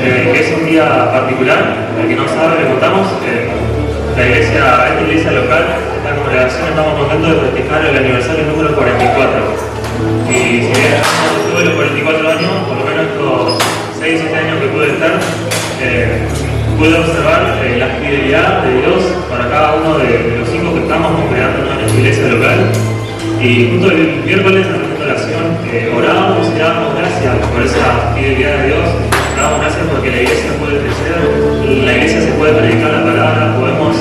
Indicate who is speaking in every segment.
Speaker 1: que es un día particular. El que no sabe, le contamos. Esta iglesia local, esta congregación, estamos contentos de festejar el aniversario número 44. Y si bien no tuve los 44 años, por lo menos estos 6-7 años que pude estar, pude observar la fidelidad de Dios para cada uno de los hijos que estamos congregando en esta iglesia local. Y justo el miércoles en nuestra oración orábamos y dábamos gracias por esa fidelidad de Dios. Dábamos gracias porque la iglesia puede crecer, la iglesia se puede predicar la palabra, podemos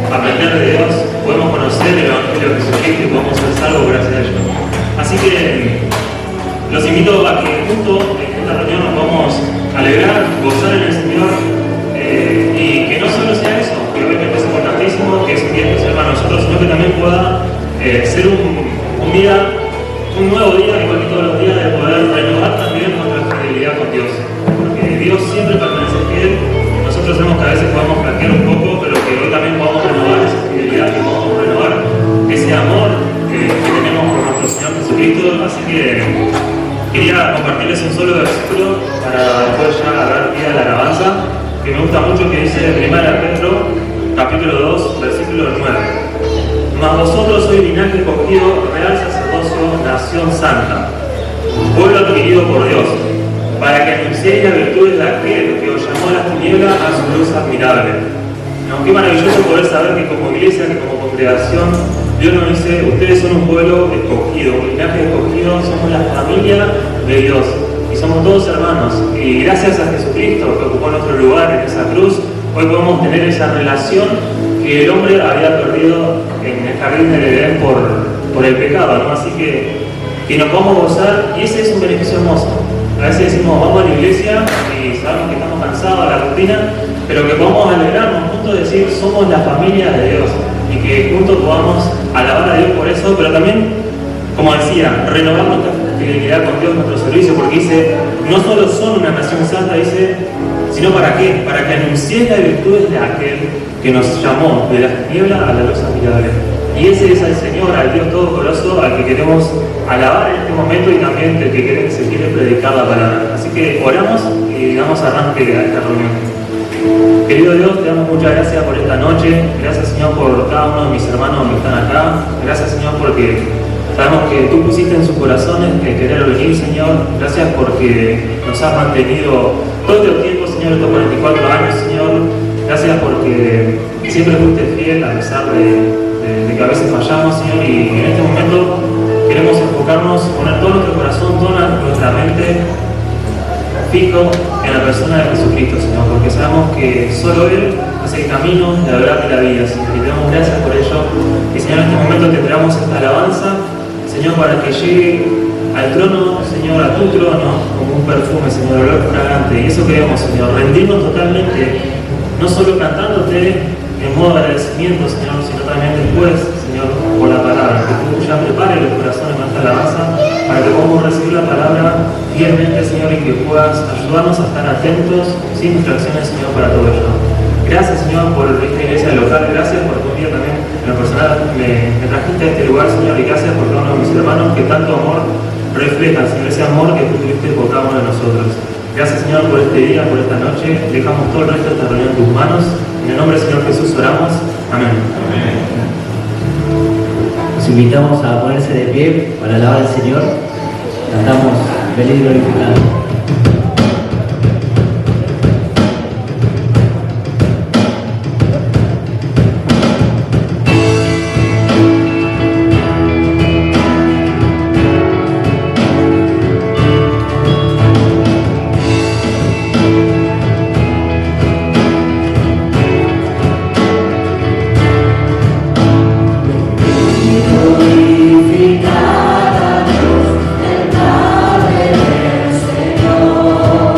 Speaker 1: aprender de Dios, podemos conocer el Evangelio de Jesucristo y podemos ser salvos gracias a ello. Así que los invito a que juntos en esta reunión nos vamos a alegrar, gozar en el Señor y que no solo sea eso, que obviamente es importantísimo, que es un día especial para nosotros, sino que también pueda ser un día, un nuevo día, igual que todos los días, de poder renovar también nuestra fidelidad con Dios. Porque Dios siempre permanece fiel. Nosotros sabemos que a veces podemos flaquear un poco, pero que hoy también podamos renovar esa fidelidad, que podamos renovar ese amor que tenemos por nuestro Señor Jesucristo. Así que quería compartirles un solo versículo para después ya dar pie a la alabanza, que me gusta mucho, que dice 1 Pedro, capítulo 2, versículo 9. Mas vosotros sois linaje escogido, real sacerdocio, nación santa, pueblo adquirido por Dios, para que anunciéis las virtudes de aquel que os llamó a las tinieblas a su luz admirable. No, qué maravilloso poder saber que como iglesia, que como congregación, Dios nos dice, ustedes son un pueblo escogido, un linaje escogido, somos la familia de Dios, y somos todos hermanos, y gracias a Jesucristo que ocupó nuestro lugar en esa cruz, hoy podemos tener esa relación que el hombre había perdido en el jardín del Edén por el pecado, ¿no? Así que nos vamos a gozar, y ese es un beneficio hermoso. A veces decimos, vamos a la iglesia y sabemos que estamos cansados de la rutina, pero que podamos alegrarnos juntos, decir, somos la familia de Dios, y que juntos podamos alabar a Dios por eso, pero también, como decía, renovar nuestra fidelidad con Dios, nuestro servicio, porque dice, no solo son una nación santa, dice, sino para qué, para que anunciéis las virtudes de aquel que nos llamó de las tinieblas a la luz admirable. Y ese es el Señor, al Dios Todopoderoso, al que queremos alabar en este momento y también el que se quiere predicar la palabra. Así que oramos y damos arranque a esta reunión. Querido Dios, te damos muchas gracias por esta noche. Gracias, Señor, por cada uno de mis hermanos que están acá. Gracias, Señor, porque sabemos que tú pusiste en sus corazones el querer venir, Señor. Gracias porque nos has mantenido todo este tiempo, Señor, estos 44 años, Señor. Gracias porque siempre fuiste fiel a pesar de que a veces fallamos, Señor, y en este momento queremos enfocarnos, poner todo nuestro corazón, toda nuestra mente fijo en la persona de Jesucristo, Señor, porque sabemos que solo Él es el camino, la verdad y la vida, Señor, y te damos gracias por ello. Y, Señor, en este momento te traemos esta alabanza, Señor, para que llegue al trono, Señor, a tu trono, como un perfume, Señor, olor fragante. Y eso queremos, Señor, rendirnos totalmente, no solo cantándote en modo de agradecimiento, Señor, sino también después, Señor, por la palabra, que tú ya prepares los corazones con esta alabanza para que podamos recibir la palabra fielmente, Señor, y que puedas ayudarnos a estar atentos, sin distracciones, Señor, para todo ello. Gracias, Señor, por esta iglesia local, gracias por tu día también, en lo personal, me trajiste a este lugar, Señor, y gracias por cada uno de mis hermanos que tanto amor reflejan, Señor, ese amor que tú tuviste por cada uno de nosotros. Gracias, Señor, por este día, por esta noche. Dejamos todo el resto de esta reunión en tus manos. En el nombre del Señor Jesús oramos. Amén. Amén.
Speaker 2: Los invitamos a ponerse de pie para alabar al Señor. Cantamos Feliz y glorificado.
Speaker 3: Glorificada Dios, el Padre del Señor.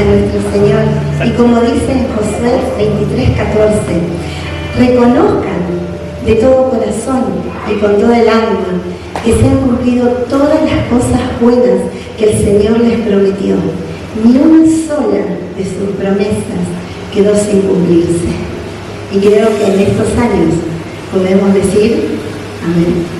Speaker 3: nuestro Señor. Y como dice en Josué 23:14, reconozcan de todo corazón y con toda el alma que se han cumplido todas las cosas buenas que el Señor les prometió. Ni una sola de sus promesas quedó sin cumplirse. Y creo que en estos años podemos decir amén.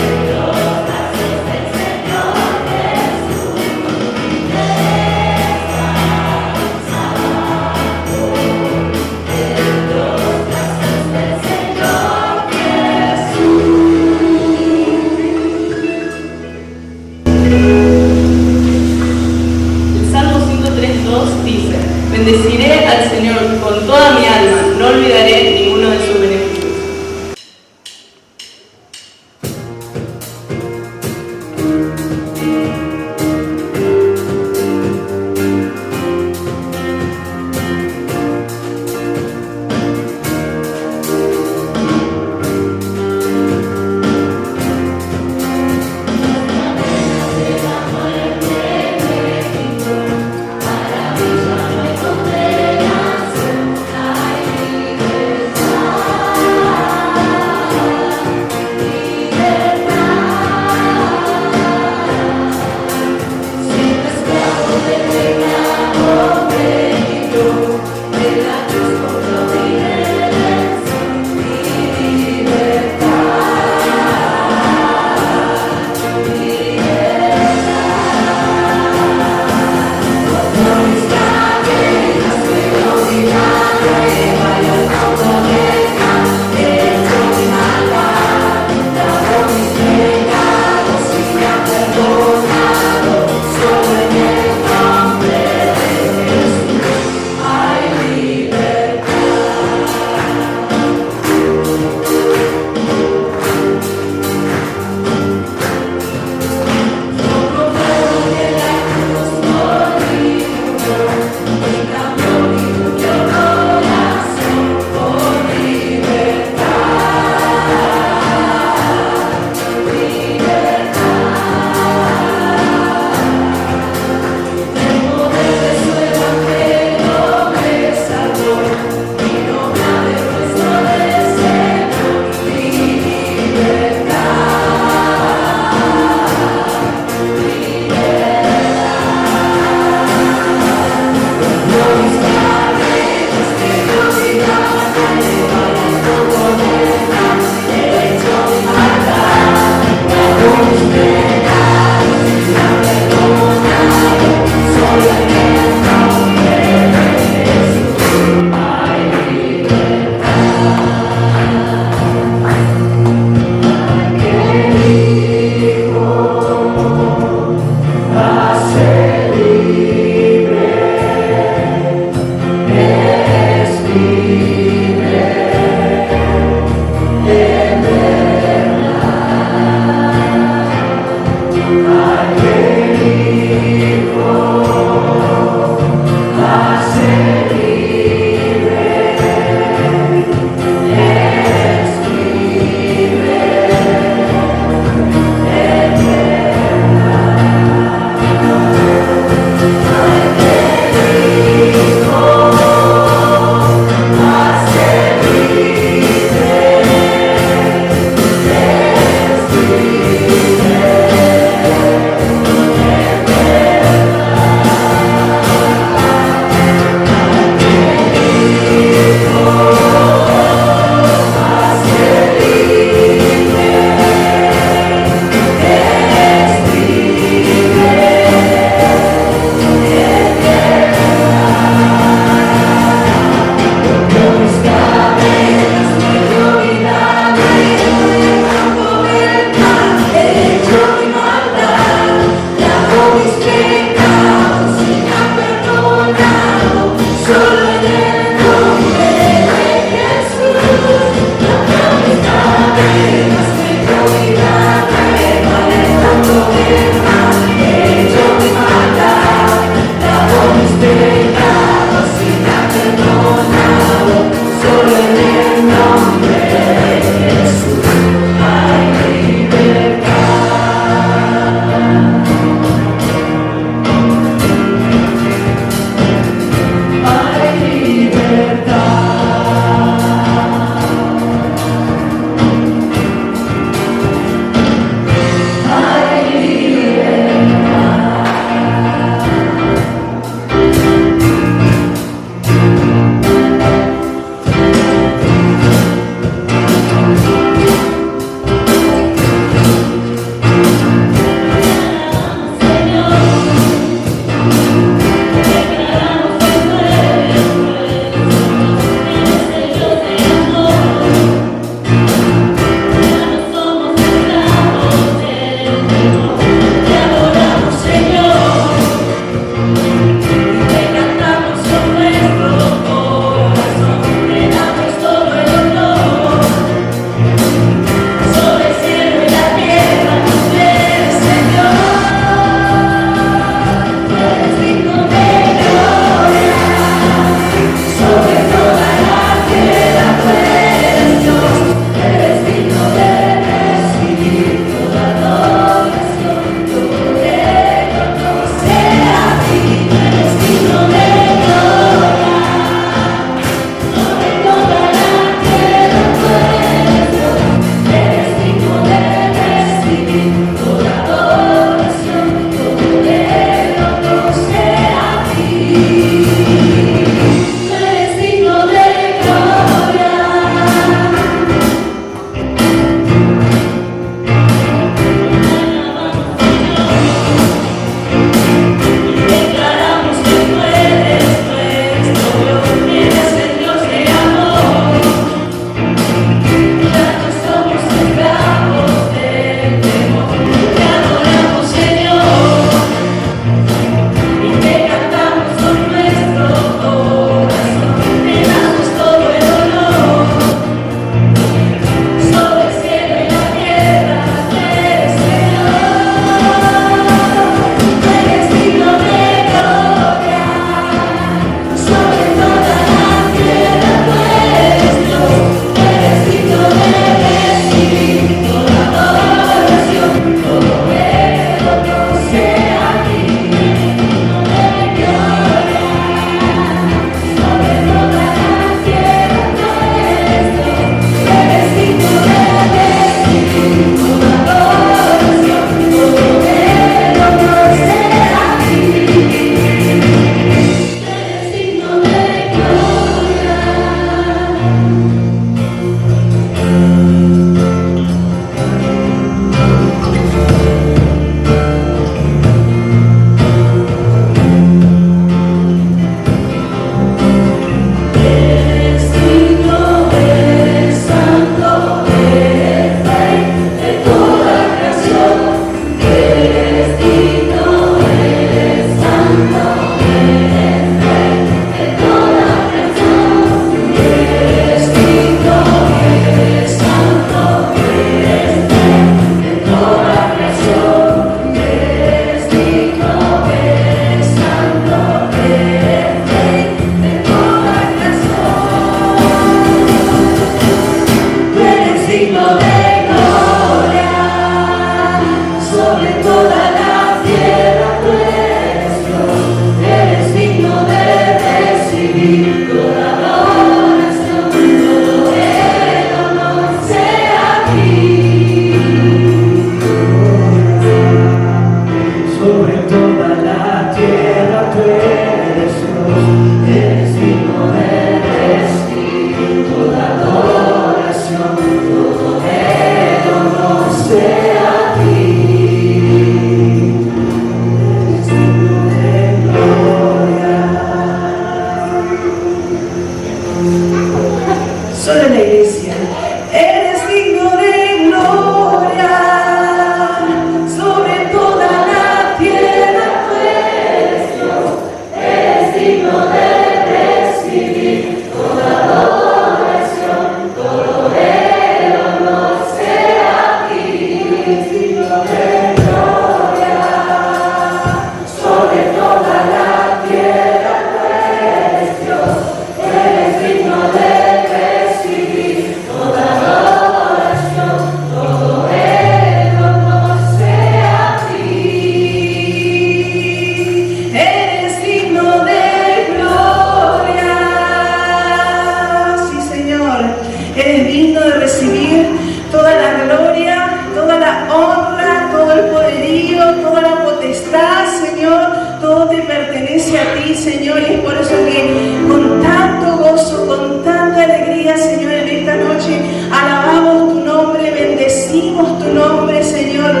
Speaker 4: Señor, y es por eso que con tanto gozo, con tanta alegría, Señor, en esta noche alabamos tu nombre, bendecimos tu nombre, Señor.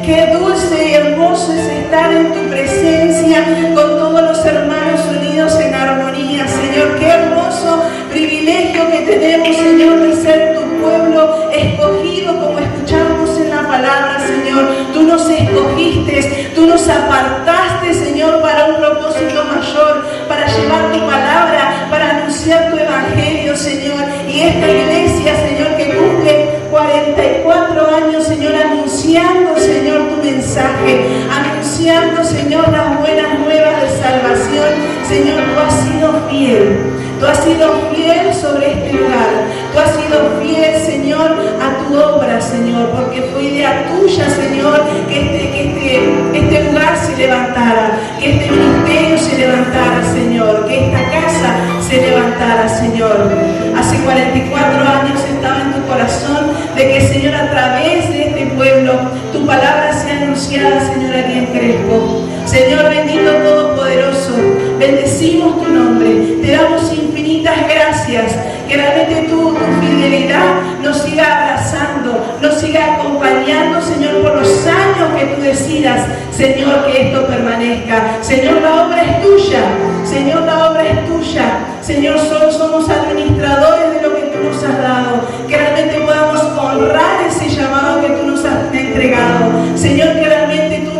Speaker 4: Qué dulce y hermoso es estar en tu presencia con todos los hermanos unidos en armonía, Señor. Qué hermoso privilegio que tenemos, Señor, de ser tu pueblo escogido, como escuchamos en la palabra, Señor. Tú nos escogiste, tú nos apartaste, Señor, para un propósito mayor, para llevar tu palabra, para anunciar tu evangelio, Señor. Y esta iglesia, Señor, que cumple 44 años, Señor, anunciando, Señor, tu mensaje, anunciando, Señor, las buenas nuevas de salvación. Señor, tú has sido fiel. Tú has sido fiel sobre este lugar. Tú has sido fiel, Señor, a tu obra, Señor, porque fue idea tuya, Señor, que este lugar se levantara, que este ministerio se levantara, Señor, que esta casa se levantara, Señor. Hace 44 años estaba en tu corazón de que, Señor, a través de este pueblo, tu palabra sea anunciada, Señor, aquí en Crespo. Señor bendito todopoderoso, bendecimos tu nombre, te damos infinitas gracias, que realmente tu fidelidad nos siga abrazando, nos siga acompañando, Señor, por los años que tú decidas, Señor, que esto permanezca. Señor, la obra es tuya, Señor, la obra es tuya. Señor, solo somos administradores de lo que tú nos has dado, que realmente podamos honrar ese llamado que tú nos has entregado. Señor, que realmente tú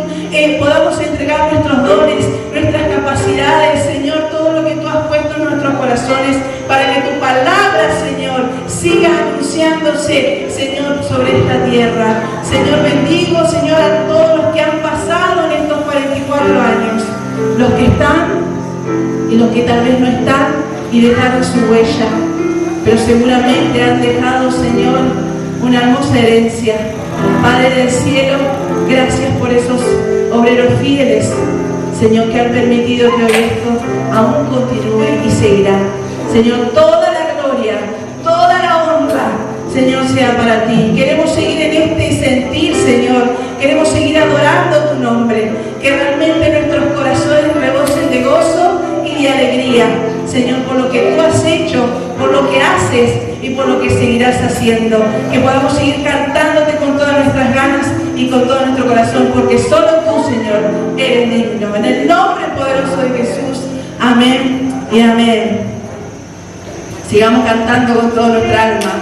Speaker 4: podamos entregar nuestros dones, nuestras capacidades, Señor, todo lo que tú has puesto en nuestros corazones, para que tu palabra, Señor, siga anunciándose, Señor, sobre esta tierra. Señor, bendigo, Señor, a todos los que han pasado en estos 44 años, los que están y los que tal vez no están y dejaron su huella, pero seguramente han dejado, Señor, una hermosa herencia. Padre del cielo, gracias por esos obreros fieles, Señor, que han permitido que hoy esto aún continúe y seguirá. Señor, toda la gloria, toda la honra, Señor, sea para ti. Queremos seguir en este sentir, Señor. Queremos seguir adorando tu nombre. Que realmente nuestros corazones rebosen de gozo y de alegría, Señor, por lo que tú has hecho, por lo que haces y por lo que seguirás haciendo. Que podamos seguir cantándote con todas nuestras ganas y con todo nuestro corazón, porque solo tú, Señor, eres digno. En el nombre poderoso de Jesús, amén y amén. Sigamos cantando con toda nuestra alma.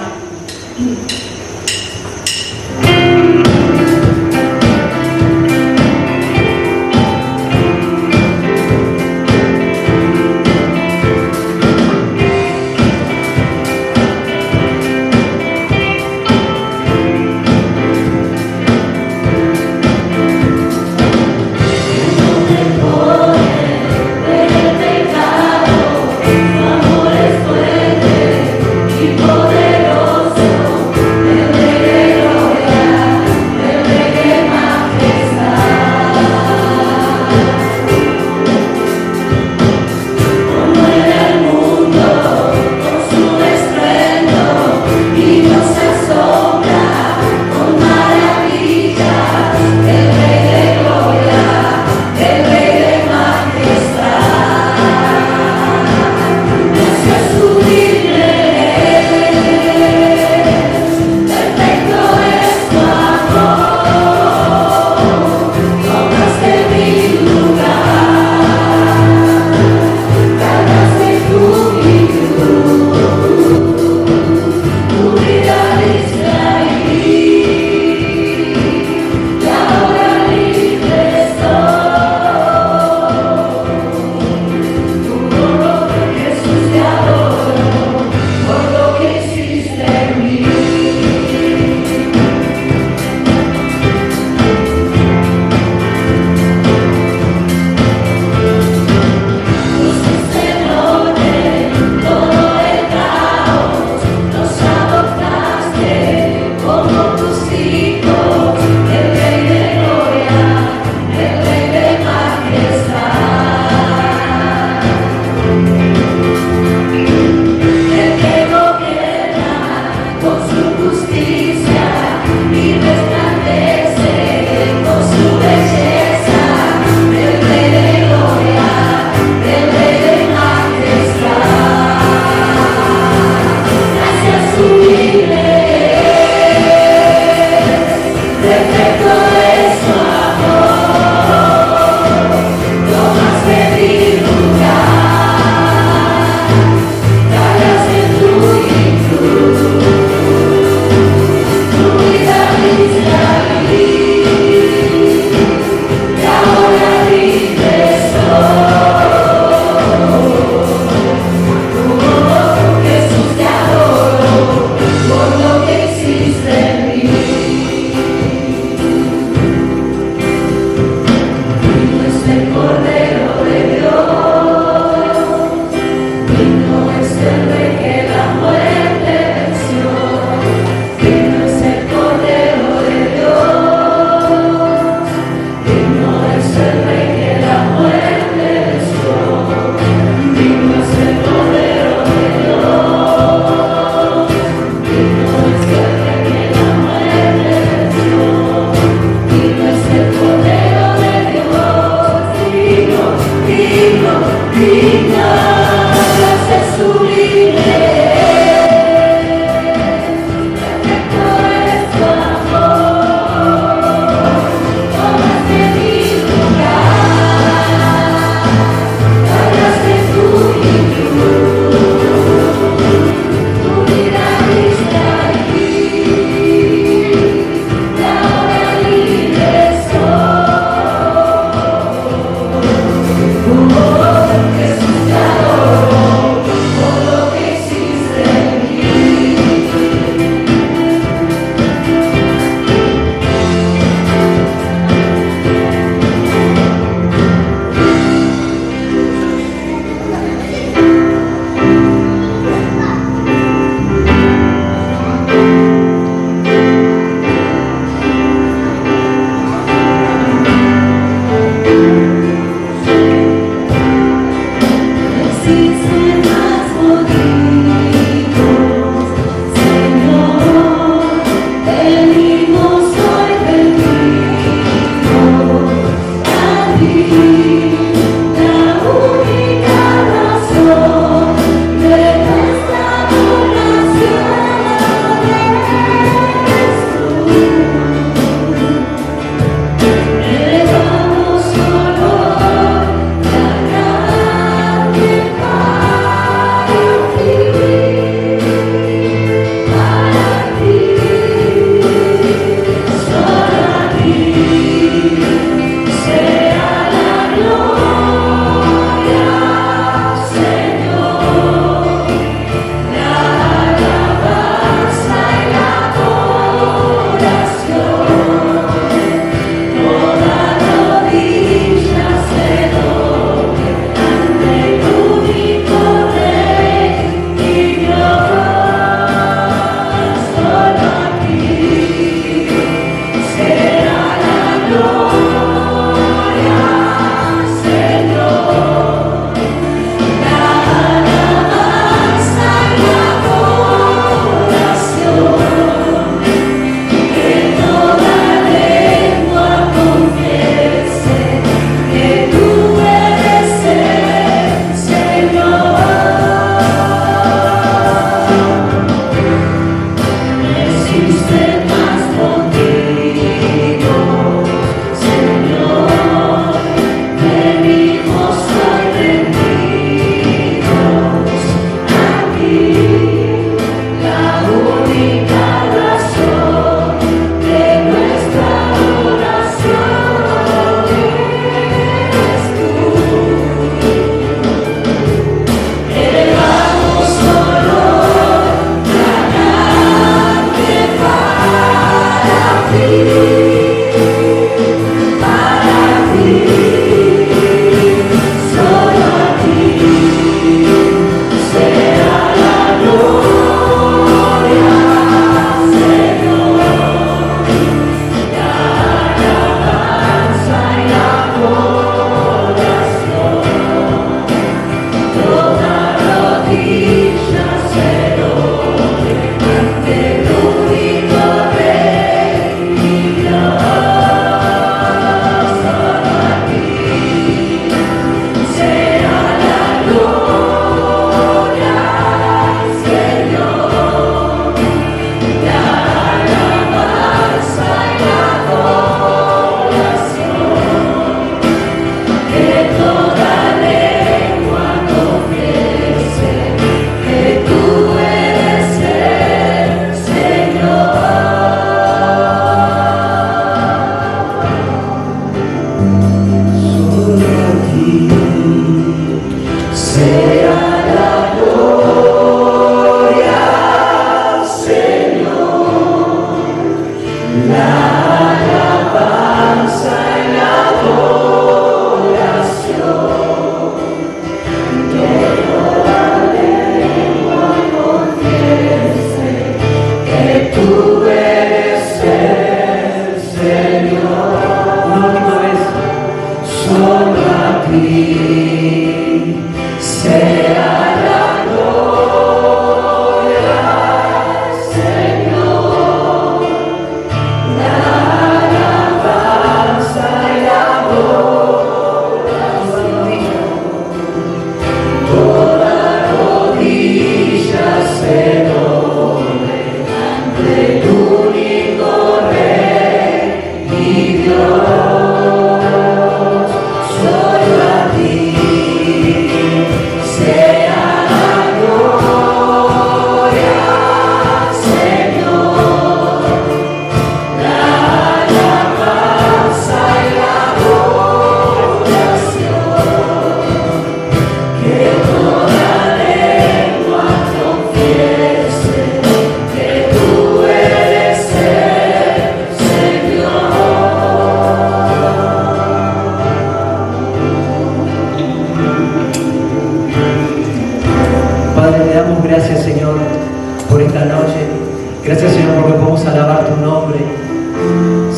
Speaker 5: Poderoso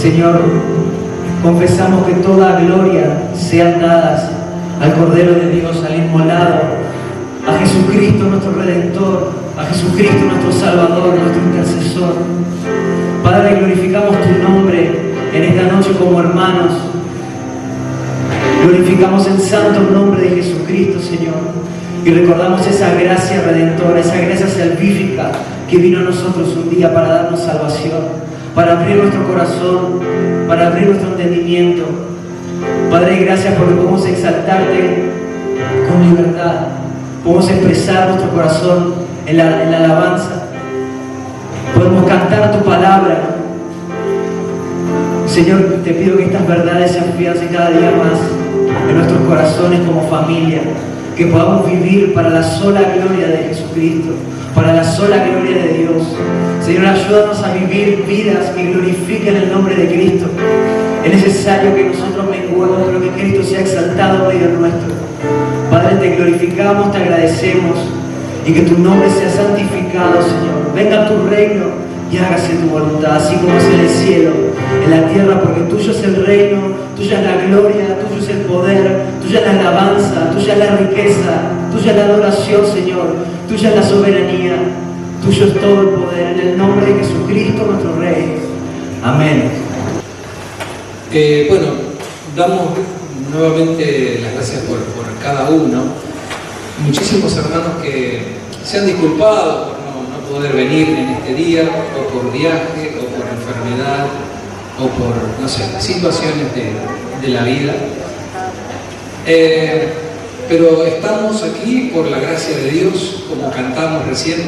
Speaker 2: Señor, confesamos que toda gloria sean dadas al Cordero de Dios, al inmolado, a Jesucristo nuestro Redentor, a Jesucristo nuestro Salvador, nuestro intercesor. Padre, glorificamos tu nombre en esta noche como hermanos. Glorificamos el santo nombre de Jesucristo, Señor. Y recordamos esa gracia redentora, esa gracia salvífica que vino a nosotros un día para darnos salvación, para abrir nuestro corazón, para abrir nuestro entendimiento. Padre, gracias porque podemos exaltarte con libertad, podemos expresar nuestro corazón en la alabanza, podemos cantar tu palabra. Señor, te pido que estas verdades se afiancen cada día más en nuestros corazones como familia, que podamos vivir para la sola gloria de Jesucristo, para la sola gloria de Dios. Señor, ayúdanos a vivir vidas que glorifiquen el nombre de Cristo. Es necesario que nosotros menguemos, pero que Cristo sea exaltado en medio nuestro. Padre, te glorificamos, te agradecemos, y que tu nombre sea santificado, Señor. Venga tu reino y hágase tu voluntad, así como es en el cielo, en la tierra, porque tuyo es el reino, tuya es la gloria, tuyo es el poder, tuya es la alabanza, tuya es la riqueza, tuya es la adoración, Señor, tuya es la soberanía, tuyo es todo el poder, en el nombre de Jesucristo nuestro Rey. Amén.
Speaker 5: Bueno, damos nuevamente las gracias por cada uno. Muchísimos hermanos que se han disculpado por no poder venir en este día, o por viaje, o por enfermedad, o por, no sé, situaciones de la vida. Pero estamos aquí por la gracia de Dios, como cantamos recién,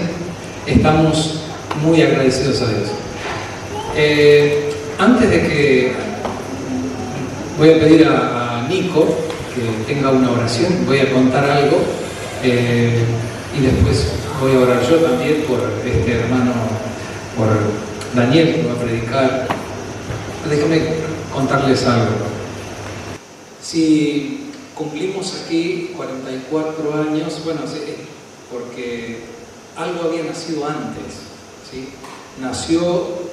Speaker 5: estamos muy agradecidos a Dios. Antes de que voy a pedir a Nico que tenga una oración, voy a contar algo y después voy a orar yo también por este hermano, por Daniel, que va a predicar. Déjame contarles algo. Si cumplimos aquí 44 años, bueno, porque algo había nacido antes, ¿sí? Nació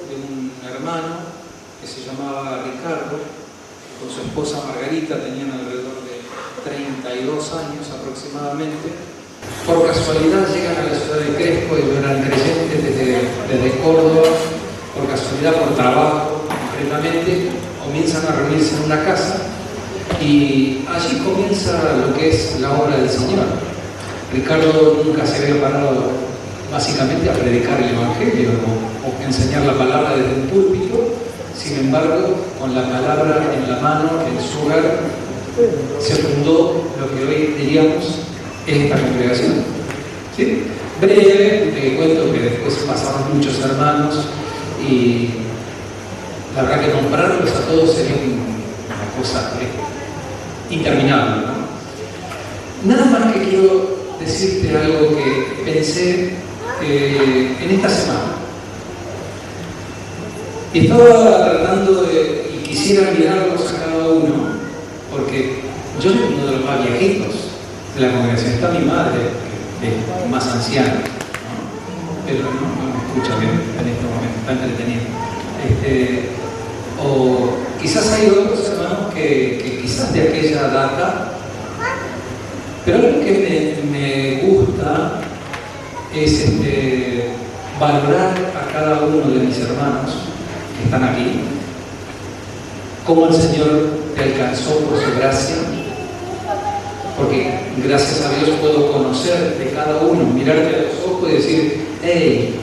Speaker 5: de un hermano que se llamaba Ricardo, con su esposa Margarita, tenían alrededor de 32 años aproximadamente. Por casualidad llegan a la ciudad de Crespo, y eran creyentes desde Córdoba, por casualidad, por trabajo concretamente, comienzan a reunirse en una casa y allí comienza lo que es la obra del Señor. Ricardo nunca se había parado básicamente a predicar el Evangelio o enseñar la palabra desde un púlpito. Sin embargo, con la palabra en la mano, en su hogar, se fundó lo que hoy diríamos es esta congregación. ¿Sí? Breve, te cuento que después pasaron muchos hermanos y la verdad que nombrarlos a todos sería una cosa interminable, ¿no? Nada más que quiero decirte algo que pensé en esta semana. Y estaba tratando de, y quisiera mirarlos a cada uno, porque yo soy uno de los más viejitos de la congregación. Está mi madre, que es más anciana, ¿no? Pero no me escucha bien en este momento, está entretenido. O quizás hay otros hermanos que quizás de aquella data, pero algo que me gusta es valorar a cada uno de mis hermanos que están aquí, cómo el Señor te alcanzó por su gracia, porque gracias a Dios puedo conocer de cada uno, mirarte a los ojos y decir, hey,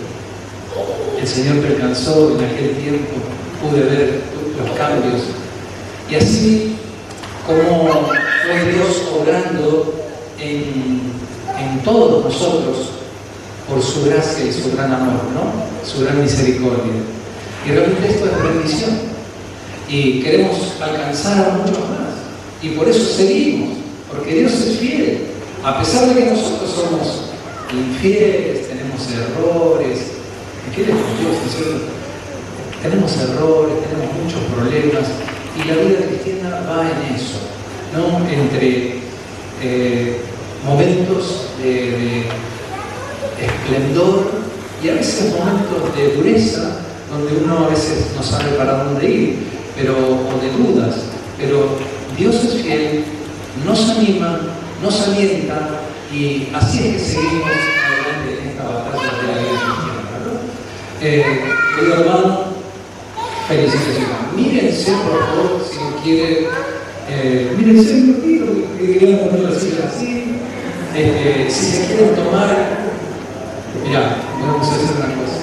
Speaker 5: el Señor te alcanzó en aquel tiempo, pude ver los cambios. Y así como fue Dios obrando en todos nosotros por su gracia y su gran amor, ¿no? Su gran misericordia. Y realmente esto es bendición. Y queremos alcanzar a muchos más. Y por eso seguimos, porque Dios es fiel. A pesar de que nosotros somos infieles, tenemos errores, ¿qué les Dios, ¿no es cierto? Tenemos errores, tenemos muchos problemas, y la vida cristiana va en eso, ¿no? Entre momentos de esplendor y a veces momentos de dureza, donde uno a veces no sabe para dónde ir, o de dudas, pero Dios es fiel, nos anima, nos alienta, y así es que seguimos adelante en esta batalla de la vida cristiana, ¿no? Querido hermano, felicitaciones. Mírense, por favor, si no quiere, mírense un poquito, que querían ponerlo así. Si se quieren tomar, mirá, vamos a hacer una cosa.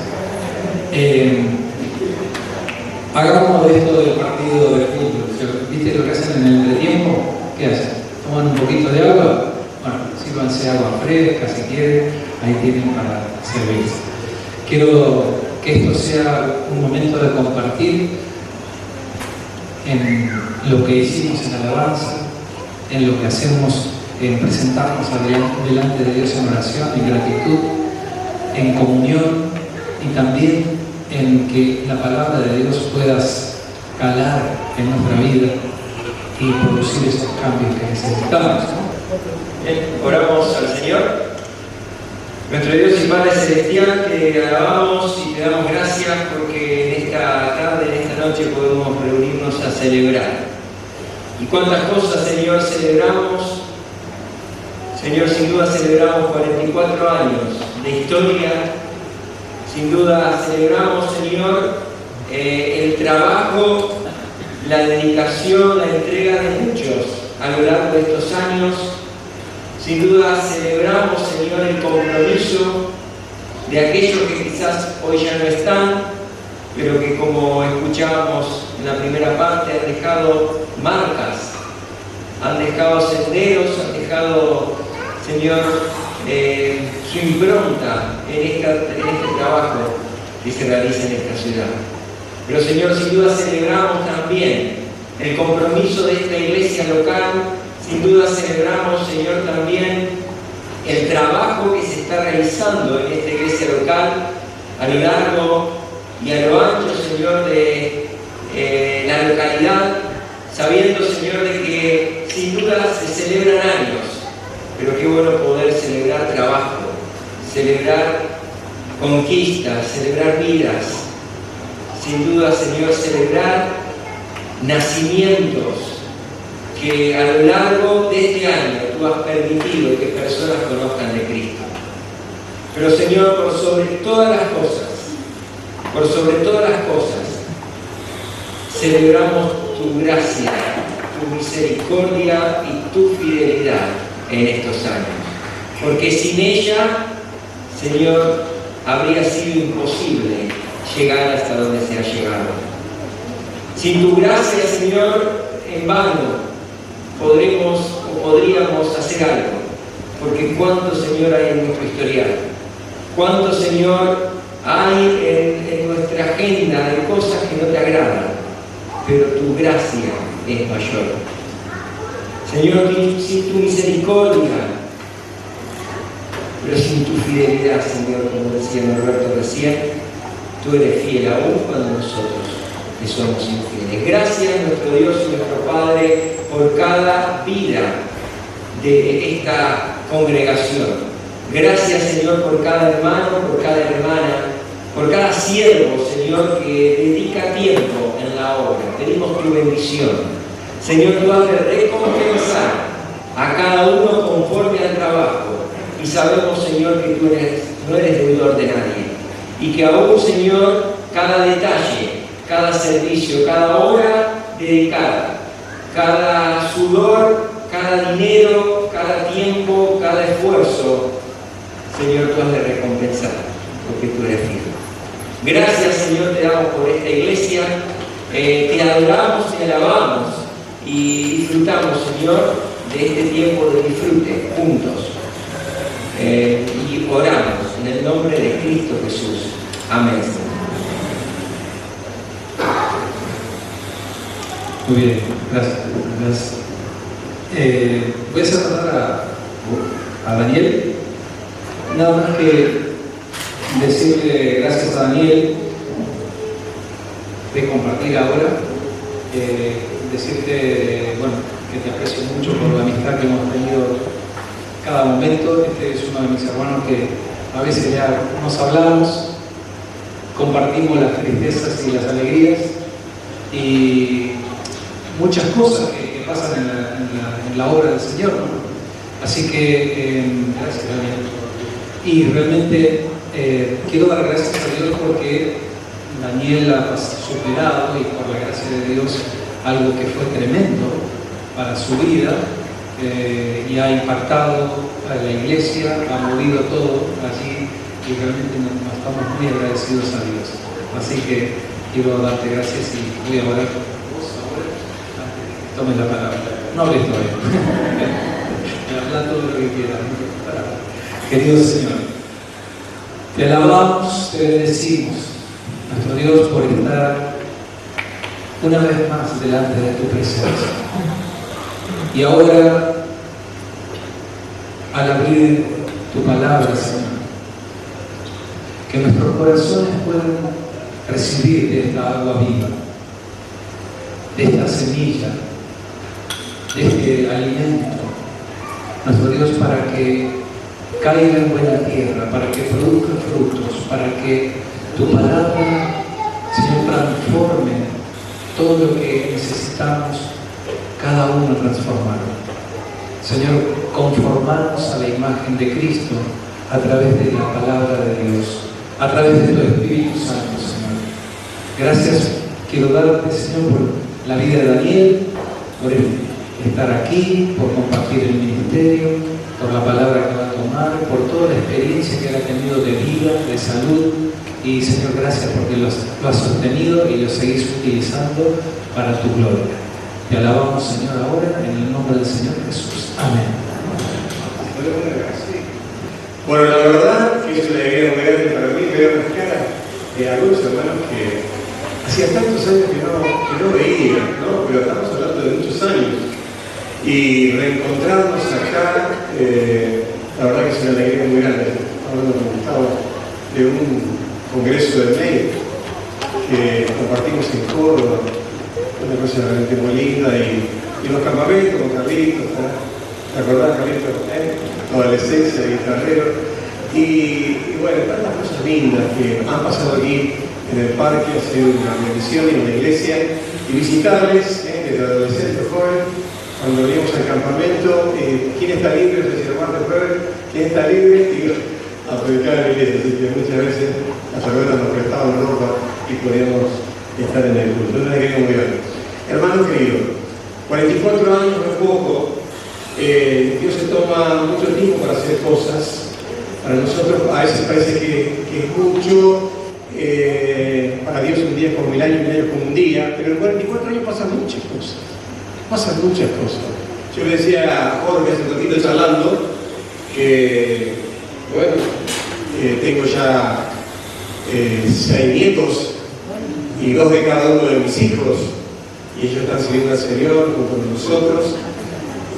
Speaker 5: Hagamos de esto del partido de fútbol. ¿Viste lo que hacen en el entretiempo? ¿Qué hacen? ¿Toman un poquito de agua? Bueno, sírvanse agua fresca si quieren, ahí tienen para servirse. Quiero que esto sea un momento de compartir en lo que hicimos en alabanza, en lo que hacemos en presentarnos delante de Dios en oración, en gratitud, en comunión, y también en que la palabra de Dios pueda calar en nuestra vida y producir esos cambios que necesitamos, ¿no?
Speaker 6: Bien, oramos al Señor. Nuestro Dios y Padre Celestial, te alabamos y te damos gracias porque en esta tarde, en esta noche podemos reunirnos a celebrar. Y cuántas cosas, Señor, celebramos. Señor, sin duda celebramos 44 años de historia. Sin duda celebramos, Señor, el trabajo, la dedicación, la entrega de muchos a lo largo de estos años. Sin duda celebramos, Señor, el compromiso de aquellos que quizás hoy ya no están, pero que, como escuchábamos en la primera parte, han dejado marcas, han dejado senderos, han dejado, Señor, su impronta en este trabajo que se realiza en esta ciudad. Pero, Señor, sin duda celebramos también el compromiso de esta iglesia local. Sin duda celebramos, Señor, también el trabajo que se está realizando en esta iglesia local a lo largo y a lo ancho, Señor, de la localidad, sabiendo, Señor, de que sin duda se celebran años, pero qué bueno poder celebrar trabajo, celebrar conquistas, celebrar vidas. Sin duda, Señor, celebrar nacimientos que a lo largo de este año tú has permitido que personas conozcan de Cristo. Pero, Señor, por sobre todas las cosas, celebramos tu gracia, tu misericordia y tu fidelidad en estos años. Porque sin ella, Señor, habría sido imposible llegar hasta donde se ha llegado. Sin tu gracia, Señor, en vano podríamos hacer algo, porque cuánto, Señor, hay en nuestro historial, cuánto, Señor, hay en nuestra agenda de cosas que no te agradan, pero tu gracia es mayor. Señor, sin tu misericordia, pero sin tu fidelidad, Señor, como decía Norberto recién, Tú eres fiel aún cuando nosotros le somos infieles. Gracias, nuestro Dios y nuestro Padre, por cada vida de esta congregación. Gracias, Señor, por cada hermano, por cada hermana, por cada siervo, Señor, que dedica tiempo en la obra. Pedimos tu bendición. Señor, tú has de recompensar a cada uno conforme al trabajo. Y sabemos, Señor, que tú no eres deudor de nadie. Y que aún, Señor, cada detalle, cada servicio, cada hora dedicada, cada sudor, cada dinero, cada tiempo, cada esfuerzo, Señor, tú has de recompensar, porque tú eres fiel. Gracias, Señor, te damos por esta iglesia, te adoramos y alabamos y disfrutamos, Señor, de este tiempo de disfrute juntos. Y oramos en el nombre de Cristo Jesús. Amén.
Speaker 5: Muy bien, gracias. Voy a hacer pasar a Daniel. Nada más que decirle gracias a Daniel de compartir ahora, decirte, bueno, que te aprecio mucho por la amistad que hemos tenido cada momento. Este es uno de mis hermanos que a veces ya nos hablamos, compartimos las tristezas y las alegrías y muchas cosas que pasan en la obra del Señor, ¿no? Así que gracias, Daniel. Y realmente quiero dar gracias a Dios porque Daniel ha superado, y por la gracia de Dios, algo que fue tremendo para su vida, y ha impactado a la iglesia, ha movido todo allí, y realmente nos estamos muy agradecidos a Dios. Así que quiero darte gracias y voy a orar por vos ahora, antes de que tomes la palabra. No hables todavía. Habla todo lo que quieras. Querido Señor, te alabamos, te bendecimos, nuestro Dios, por estar una vez más delante de tu presencia. Y ahora, al abrir tu palabra, Señor, que nuestros corazones puedan recibir de esta agua viva, de esta semilla, de este alimento, nuestro Dios, para que caiga en buena tierra, para que produzca frutos, para que tu palabra, Señor, transforme todo lo que necesitamos cada uno transformarlo. Señor, conformarnos a la imagen de Cristo a través de la palabra de Dios, a través de tu Espíritu Santo, Señor. Gracias quiero darte, Señor, por la vida de Daniel, por estar aquí, por compartir el ministerio, por la palabra que va a tomar, por toda la experiencia que él ha tenido de vida, de salud. Y Señor, gracias porque lo has sostenido y lo seguís utilizando para tu gloria. Te alabamos, Señor, ahora en el nombre del Señor Jesús. Amén.
Speaker 7: Bueno, la verdad que es una alegría muy grande para mí ver las caras de algunos hermanos que hacía tantos años que no veía, ¿no? Pero estamos hablando de muchos años. Y reencontrarnos acá, la verdad que es una alegría muy grande. Hablando con Gustavo de un congreso de médicos que compartimos en Córdoba, una cosa realmente muy linda, y los campamentos con Carlitos, ¿te acordás, Carlitos? Adolescencia, guitarrero, y bueno, tantas cosas lindas que han pasado aquí en el parque. Ha sido una bendición y una iglesia, y visitarles desde adolescente o joven, cuando veníamos al campamento, ¿quién está libre? Es decir, martes, jueves, ¿quién está libre? Y a predicar en la iglesia. Así que muchas veces las hermanas nos prestaban ropa y podíamos estar en el culto. Una alegría muy grande. Hermano querido, 44 años no es poco. Dios se toma mucho tiempo para hacer cosas. Para nosotros a veces parece que es mucho. Para Dios un día es como 1000 años, 1000 años como un día. Pero en 44 años pasan muchas cosas. Pasan muchas cosas. Yo le decía a Jorge hace un ratito charlando que, bueno, tengo ya 6 nietos y 2 de cada uno de mis hijos, y ellos están sirviendo al Señor junto con nosotros.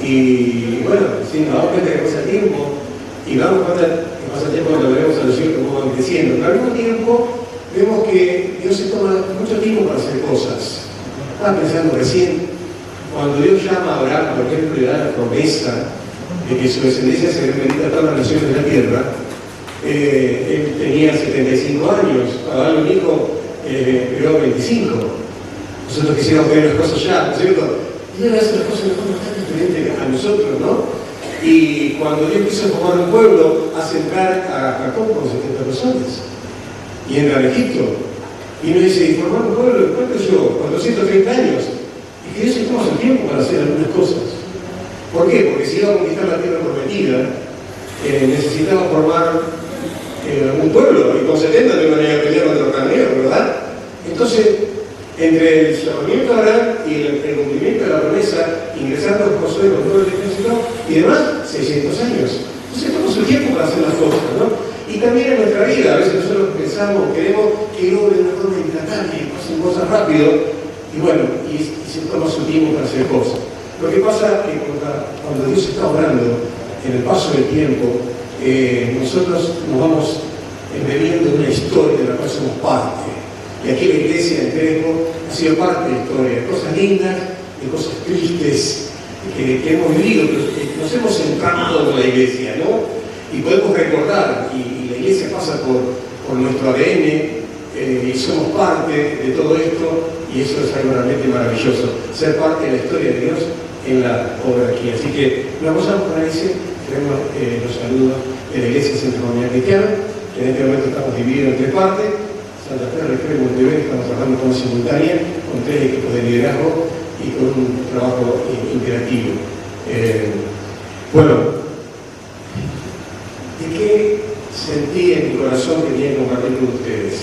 Speaker 7: Y bueno, sí, nos damos cuenta que pasa el tiempo y vamos cuenta que pasa el tiempo cuando vemos a los hijos cómo van creciendo. Pero al mismo tiempo vemos que Dios se toma mucho tiempo para hacer cosas. Estaba pensando recién, cuando Dios llama a Abraham, por ejemplo, le da la promesa de que su descendencia se bendita a todas las naciones de la tierra, él tenía 75 años, para darle un hijo, pero 25. Nosotros quisiéramos ver las cosas ya, ¿no es cierto? Dios hace las cosas de forma bastante diferente a nosotros, ¿no? Y cuando Dios quiso formar un pueblo, hace entrar a Jacob con 70 personas. Y entra a Egipto. Y nos dice, y formar un pueblo, ¿cuánto yo? 430 años. Y que Dios se toma su tiempo para hacer algunas cosas. ¿Por qué? Porque si iba a conquistar la tierra prometida, necesitaba formar un pueblo. Y con 70 no iban a ir a pelear contra los cananeos, ¿verdad? Entonces, entre el llamamiento a Abraham y el cumplimiento de la promesa, ingresando a Josué con todo el ejército y demás, 600 años. Entonces, toma su tiempo para hacer las cosas, ¿no? Y también en nuestra vida, a veces nosotros pensamos, queremos que obre de una forma instantánea, que pasen cosas rápido, y bueno, y se toma su tiempo para hacer cosas. Lo que pasa es que cuando Dios está obrando, en el paso del tiempo, nosotros nos vamos embebiendo en una historia de la cual somos parte. Y aquí la iglesia en Crespo ha sido parte de la historia, de cosas lindas, de cosas tristes que hemos vivido, pero nos hemos entramado con la iglesia, ¿no? Y podemos recordar, y la iglesia pasa por nuestro ADN, y somos parte de todo esto, y eso es algo realmente maravilloso, ser parte de la historia de Dios en la obra aquí. Así que nos vamos a iglesia, tenemos los saludos de la Iglesia Centro Comunidad Cristiana, que en este momento estamos divididos en tres partes. Santa Fe, Recreo y Montevideo, estamos trabajando con simultánea, con 3 equipos de liderazgo y con un trabajo interactivo. Bueno, ¿de qué sentí en mi corazón que tenía que compartir con ustedes?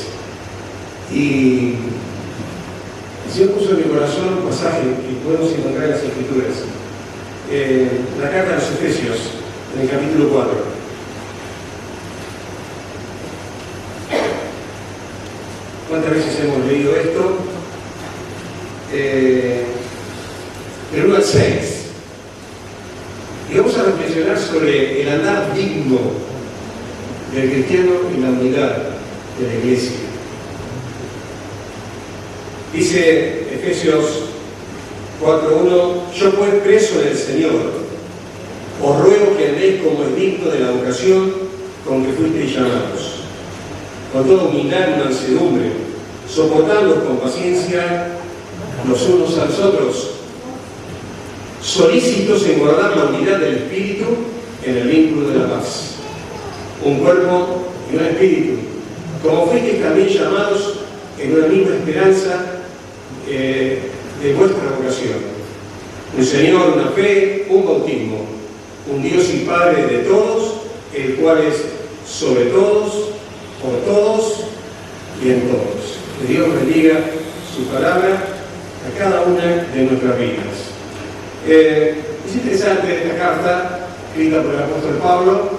Speaker 7: Y el Señor puso en mi corazón un pasaje que podemos encontrar en las Escrituras, la carta a los Efesios, en el capítulo 4. ¿Cuántas veces hemos leído esto? Del 1 al 6. Y vamos a reflexionar sobre el andar digno del cristiano y la unidad de la iglesia. Dice Efesios 4:1: yo pues preso en el Señor, os ruego que andéis como es digno de la vocación con que fuisteis llamados, con toda humildad y mansedumbre, soportando con paciencia los unos a los otros, solícitos en guardar la unidad del Espíritu en el vínculo de la paz. Un cuerpo y un espíritu, como fuisteis también llamados en una misma esperanza de vuestra vocación. Un Señor, una fe, un bautismo, un Dios y Padre de todos, el cual es sobre todos, por todos y en todos. Que Dios bendiga su palabra a cada una de nuestras vidas. Es interesante esta carta escrita por el apóstol Pablo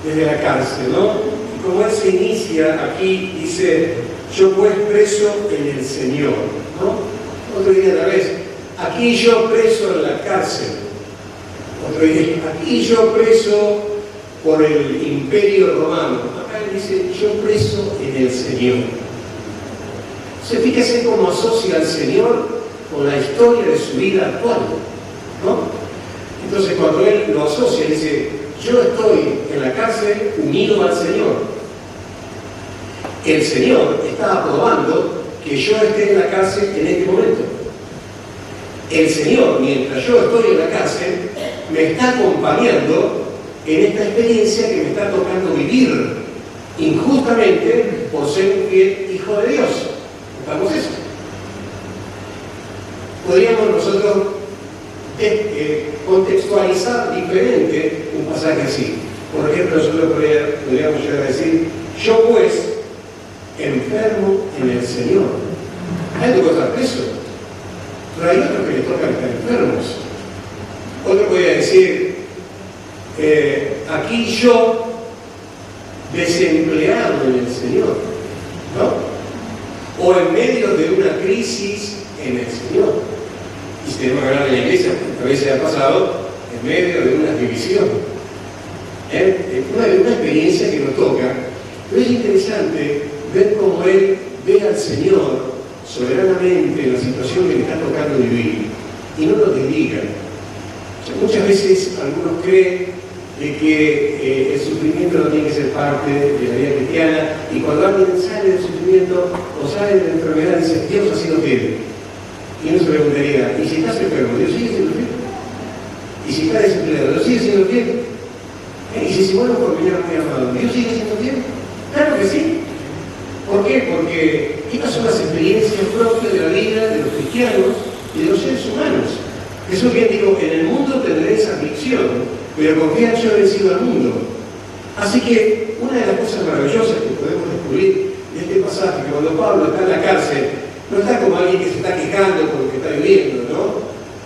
Speaker 7: desde la cárcel, ¿no? Y como él se inicia aquí, dice: yo pues preso en el Señor, ¿no? Otro día a la vez, aquí yo preso en la cárcel. Otro día, aquí yo preso por el imperio romano. Acá él dice: yo preso en el Señor. Entonces, fíjese cómo asocia al Señor con la historia de su vida actual, ¿no? Entonces, cuando él lo asocia, dice: yo estoy en la cárcel unido al Señor. El Señor está aprobando que yo esté en la cárcel en este momento. El Señor, mientras yo estoy en la cárcel, me está acompañando en esta experiencia que me está tocando vivir injustamente por ser un fiel hijo de Dios. ¿Notamos eso? Podríamos nosotros contextualizar diferente un pasaje así. Por ejemplo, nosotros podríamos llegar a decir: yo pues, enfermo en el Señor. Hay que estar preso, pero hay otros que les tocan estar enfermos. Otro podría decir: aquí yo, desempleado en el Señor, ¿no? O en medio de una crisis en el Señor. Y si tenemos que hablar de la iglesia, a veces ha pasado en medio de una división, una experiencia que nos toca. Pero es interesante ver cómo él ve al Señor soberanamente en la situación que le está tocando vivir y no lo desliga. Muchas veces algunos creen de que el sufrimiento no tiene que ser parte de la vida cristiana, y cuando alguien sale del sufrimiento o sale de la enfermedad dice, Dios ha sido fiel. Y uno se preguntaría, ¿y si estás enfermo, Dios sigue siendo fiel? ¿Y si estás desempleado, Dios sigue siendo fiel? ¿Y si se vuelve por venir muy amado, Dios sigue siendo fiel? Claro que sí. ¿Por qué? Porque estas son las experiencias propias de la vida de los cristianos y de los seres humanos. Jesús bien dijo, en el mundo tendréis aflicción, pero confiad, yo he vencido al mundo. Así que una de las cosas maravillosas que podemos descubrir de este pasaje, que cuando Pablo está en la cárcel, no está como alguien que se está quejando por lo que está viviendo, ¿no?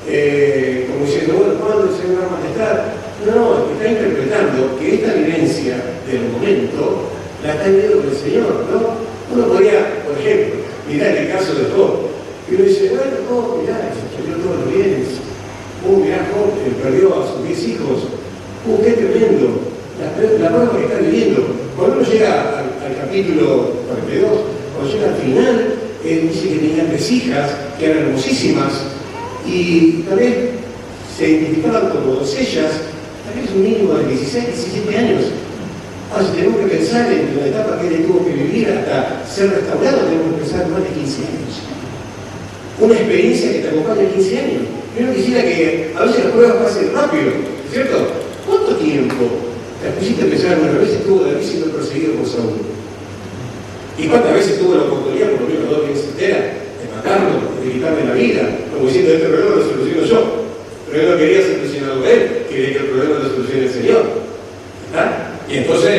Speaker 7: Como diciendo, bueno, ¿cuándo el Señor va a manifestar? No, está interpretando que esta vivencia del momento la está viviendo con el Señor, ¿no? Uno podría, por ejemplo, mirar el caso de Job, y uno dice, bueno, Job, mirá, se perdió todos los bienes. Mirá, Job perdió a sus 10 hijos. Qué tremendo. La prueba que está viviendo. Cuando uno llega al capítulo 42, cuando llega al final, él dice que tenía 3 hijas, que eran hermosísimas, y también se identificaban como doncellas, tal vez un mínimo de 16, 17 años. Ahora, si tenemos que pensar en la etapa que él tuvo que vivir hasta ser restaurado, tenemos que pensar más de 15 años. Una experiencia que te acompaña 15 años. Yo no quisiera que a veces las pruebas pasen rápido, ¿cierto? ¿Cuánto tiempo te pusiste a pensar? Bueno, a veces tuvo David siendo perseguido por Saúl. ¿Y cuántas veces tuvo la oportunidad, por lo menos 2 veces enteras, de matarlo, de quitarle la vida? Como diciendo, este problema lo soluciono yo. Pero él no quería solucionarlo él, quería que el problema lo solucione el Señor. ¿Está? Y entonces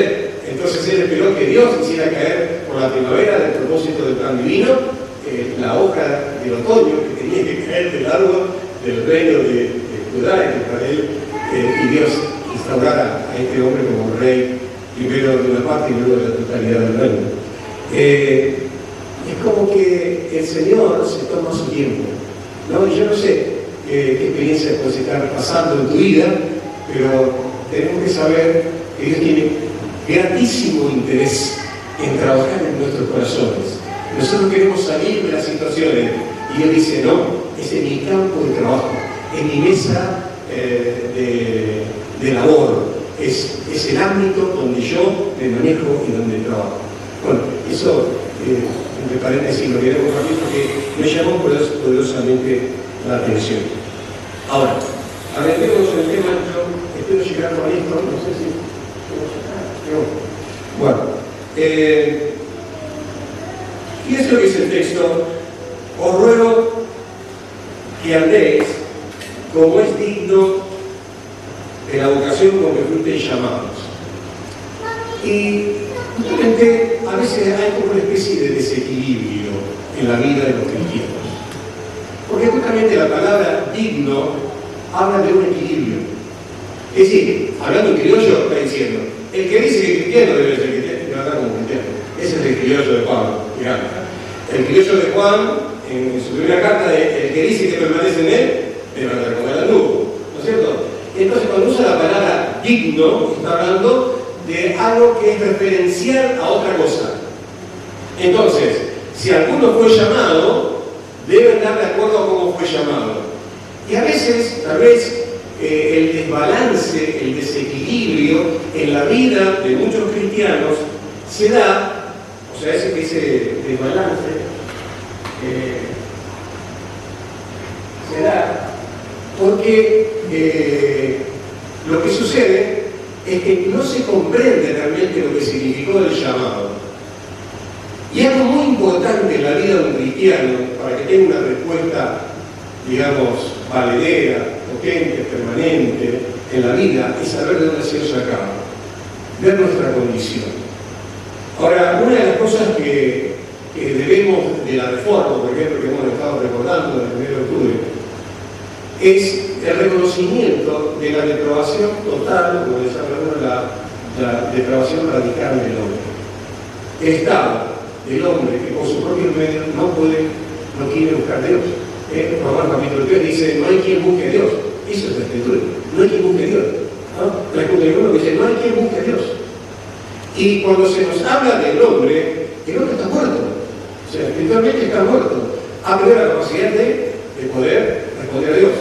Speaker 7: él esperó que Dios hiciera caer por la primavera del propósito del plan divino la hoja del otoño que tenía que caer del árbol del reino de Judá y de Israel, y Dios instaurara a este hombre como rey, primero de una parte y luego de la totalidad del reino. Es como que el Señor se toma su tiempo, ¿no? Y yo no sé qué experiencia puedes estar pasando en tu vida, pero tenemos que saber que Dios tiene grandísimo interés en trabajar en nuestros corazones. Nosotros queremos salir de las situaciones y Dios dice, no, ese es mi campo de trabajo, es mi mesa de labor, es el ámbito donde yo me manejo y donde trabajo. Bueno, eso, entre paréntesis, lo queremos compartir porque me llamó poderosamente la atención. Ahora, arreglemos el tema, yo espero llegar con esto, no sé si... Bueno, fíjense lo que es el texto. Os ruego que andéis como es digno de la vocación con que fuisteis llamados. Y justamente a veces hay como una especie de desequilibrio en la vida de los cristianos. Porque justamente la palabra digno habla de un equilibrio. Es decir, hablando en criollo, está diciendo, el que dice que es cristiano debe ser cristiano, tratar como cristiano. Ese es el criollo de Pablo. El criollo de Juan, en su primera carta, el que dice que permanece en él, debe andar como el alubo, ¿no es cierto? Entonces, cuando usa la palabra digno, está hablando de algo que es referencial a otra cosa. Entonces, si alguno fue llamado, debe andar de acuerdo a cómo fue llamado. Y a veces, tal vez, el desbalance, el desequilibrio en la vida de muchos cristianos se da, o sea, ese desbalance se da porque lo que sucede es que no se comprende realmente lo que significó el llamado. Y algo muy importante en la vida de un cristiano, para que tenga una respuesta, digamos, valedera, potente, permanente en la vida, es saber de dónde ha sido sacado, ver nuestra condición. Ahora, una de las cosas que debemos de la reforma, por ejemplo, que hemos estado recordando el 1 de octubre, es el reconocimiento de la depravación total, como les hablamos, la depravación radical del hombre. El estado del hombre que por sus propios medios no quiere buscar a Dios. Romanos capítulo 3 dice, no hay quien busque a Dios. Eso es la escritura, no hay quien busque a Dios. ¿No? La escritura dice, no hay quien busque a Dios. Y cuando se nos habla del hombre, el hombre está muerto. O sea, espiritualmente está muerto. Ha perdido la capacidad de poder responder a Dios.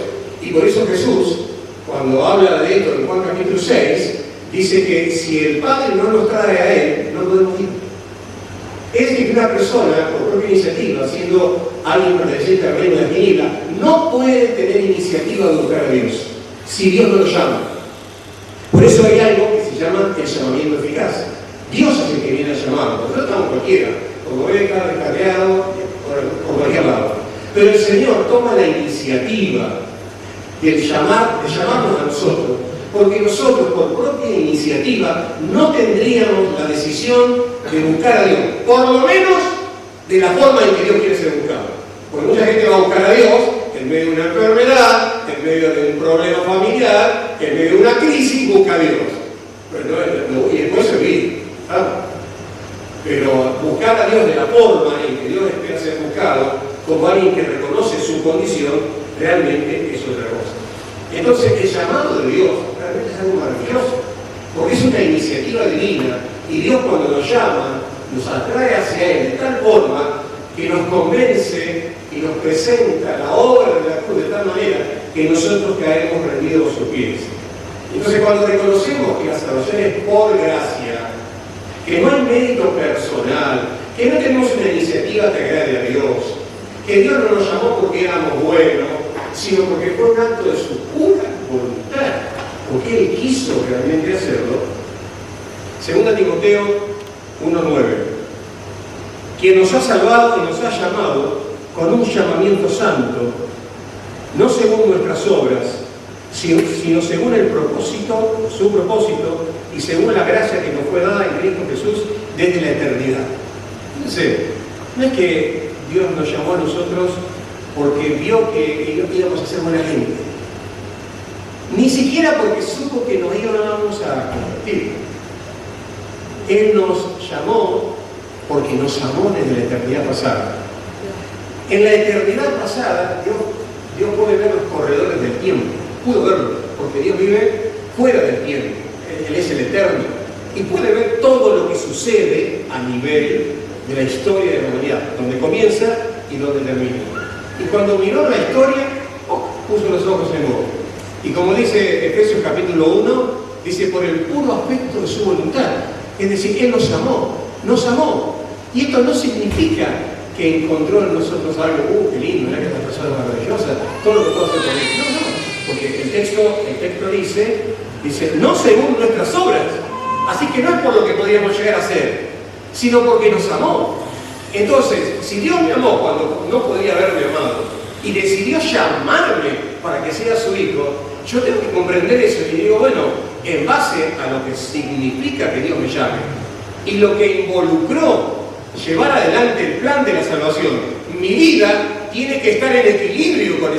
Speaker 7: Y por eso Jesús, cuando habla de esto en Juan capítulo 6, dice que si el Padre no nos trae a Él, no podemos ir. Es decir, que una persona, por propia iniciativa, siendo alguien perteneciente al reino de la tiniebla, no puede tener iniciativa de buscar a Dios, si Dios no lo llama. Por eso hay algo que se llama el llamamiento eficaz. Dios es el que viene a llamarnos. Nosotros estamos cualquiera, como beca, descarriado, por cualquier lado. Pero el Señor toma la iniciativa de llamarnos a nosotros, porque nosotros por propia iniciativa no tendríamos la decisión de buscar a Dios, por lo menos de la forma en que Dios quiere ser buscado. Porque mucha gente va a buscar a Dios en medio de una enfermedad, en medio de un problema familiar, en medio de una crisis, busca a Dios. Y después se olvida, ¿sabes? Pero buscar a Dios de la forma en que Dios espera ser buscado, como alguien que reconoce su condición, realmente es otra cosa. Entonces, el llamado de Dios realmente es algo maravilloso, porque es una iniciativa divina, y Dios cuando nos llama, nos atrae hacia Él de tal forma que nos convence y nos presenta la obra de la cruz de tal manera que nosotros caemos rendidos a sus pies. Entonces, cuando reconocemos que la salvación es por gracia, que no hay mérito personal, que no tenemos una iniciativa que agrade a Dios, que Dios no nos llamó porque éramos buenos, sino porque fue un acto de su pura voluntad, porque Él quiso realmente hacerlo. 2 Timoteo 1:9. Quien nos ha salvado y nos ha llamado con un llamamiento santo, no según nuestras obras, sino según el propósito, su propósito, y según la gracia que nos fue dada en Cristo Jesús desde la eternidad. Entonces, no es que Dios nos llamó a nosotros porque vio que íbamos a ser buena gente, ni siquiera porque supo que nos íbamos a convertir. Él nos llamó porque nos amó desde la eternidad pasada. En la eternidad pasada, Dios puede ver los corredores del tiempo, pudo verlo, porque Dios vive fuera del tiempo, Él es el eterno, y puede ver todo lo que sucede a nivel de la historia de la humanidad, donde comienza y donde termina. Y cuando miró la historia, puso los ojos en vos. Y como dice Efesios capítulo 1, dice, por el puro afecto de su voluntad. Es decir, Él nos amó. Y esto no significa que encontró en nosotros algo, qué lindo, mira que esta persona es maravillosa, todo lo que puedo hacer por Él. No, porque el texto dice, no según nuestras obras. Así que no es por lo que podríamos llegar a ser, sino porque nos amó. Entonces, si Dios me amó cuando no podría haberme amado y decidió llamarme para que sea su hijo, yo tengo que comprender eso y digo, bueno, en base a lo que significa que Dios me llame y lo que involucró llevar adelante el plan de la salvación, mi vida tiene que estar en equilibrio con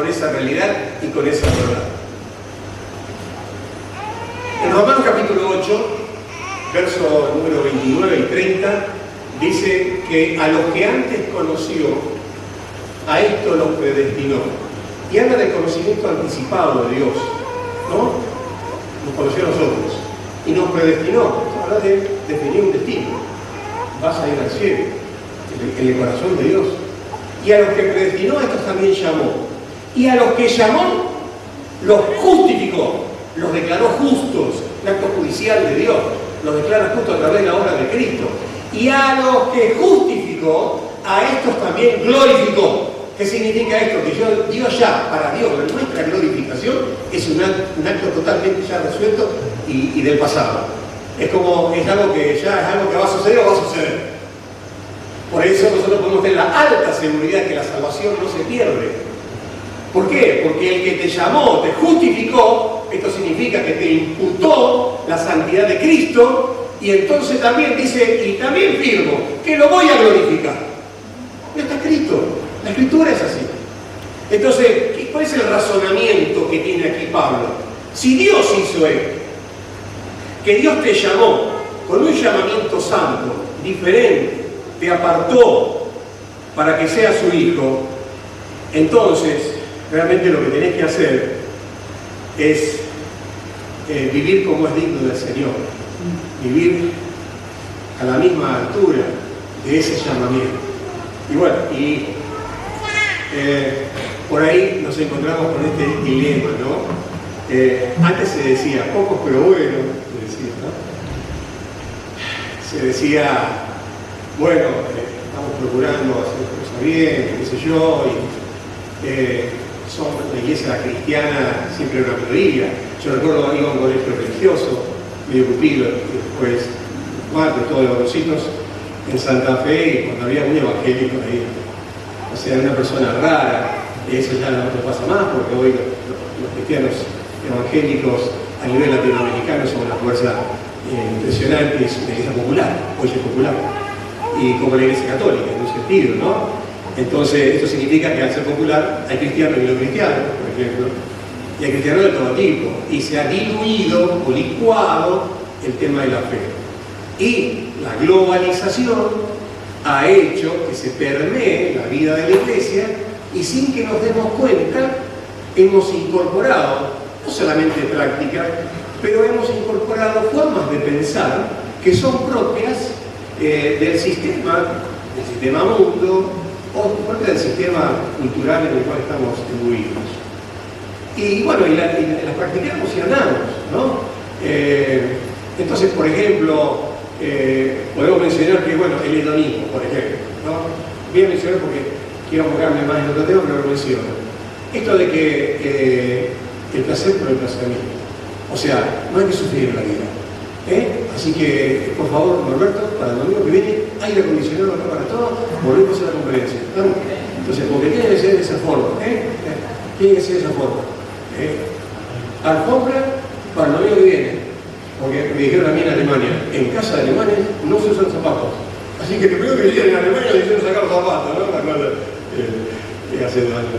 Speaker 7: esa realidad y con esa verdad. En Romanos capítulo 8, verso número 29 y 30, dice que a los que antes conoció, a esto los predestinó. Y habla del conocimiento anticipado de Dios, ¿no? Nos conoció a nosotros y nos predestinó. Habla de definir un destino. Vas a ir al cielo, en el corazón de Dios. Y a los que predestinó, a estos también llamó. Y a los que llamó, los justificó, los declaró justos, el acto judicial de Dios, los declara justos a través de la obra de Cristo. Y a los que justificó, a estos también glorificó. ¿Qué significa esto? Que Dios ya, para Dios, nuestra glorificación es un acto totalmente ya resuelto y del pasado. Es algo que ya es algo que va a suceder o va a suceder. Por eso nosotros podemos tener la alta seguridad que la salvación no se pierde. ¿Por qué? Porque el que te llamó, te justificó, esto significa que te imputó la santidad de Cristo, y entonces también dice, y también firmo, que lo voy a glorificar. No está escrito. La escritura es así. Entonces, ¿cuál es el razonamiento que tiene aquí Pablo? Si Dios hizo esto, que Dios te llamó con un llamamiento santo, diferente, te apartó para que seas su hijo, entonces, realmente lo que tenés que hacer es vivir como es digno del Señor. Vivir a la misma altura de ese llamamiento. Y bueno, por ahí nos encontramos con este dilema, ¿no? Antes se decía, pocos pero buenos, se decía, ¿no? Se decía, bueno, estamos procurando hacer cosas bien, qué sé yo, y son la iglesia cristiana siempre una minoría. Yo recuerdo iba a un colegio religioso, medio pupilo, y después todos los bolsitos en Santa Fe, y cuando había un evangélico ahí, o sea, una persona rara, eso ya no pasa más, porque hoy los cristianos evangélicos a nivel latinoamericano son una fuerza impresionante, es una iglesia popular, hoy es popular, y como la iglesia católica, en un sentido, ¿no? Entonces, esto significa que al ser popular hay cristianos y no cristianos, por ejemplo, y hay cristianos de todo tipo, y se ha diluido o licuado el tema de la fe. Y la globalización ha hecho que se permee la vida de la iglesia, y sin que nos demos cuenta, hemos incorporado, no solamente prácticas, pero hemos incorporado formas de pensar que son propias del sistema mundo, o parte del sistema cultural en el cual estamos imbuidos. Y bueno, y las practicamos y andamos, ¿no? Entonces, por ejemplo, podemos mencionar que, bueno, el hedonismo, por ejemplo, ¿no? Voy a mencionar porque quiero enfocarme más en otro tema, pero lo menciono. Esto de que el placer por el placer mismo. O sea, no hay que sufrir en la vida. Así que, por favor, Norberto, para el domingo que viene, aire acondicionado acá para todos, volvemos a hacer la conferencia. ¿No? Entonces, porque tiene que ser de esa forma. Tiene que ser de esa forma. Alfombra para el domingo que viene. Porque me dijeron a mí en Alemania, en casa de alemanes no se usan zapatos. Así que primero que vinieron en Alemania le hicieron sacar los zapatos, ¿no? La cosa hace daño.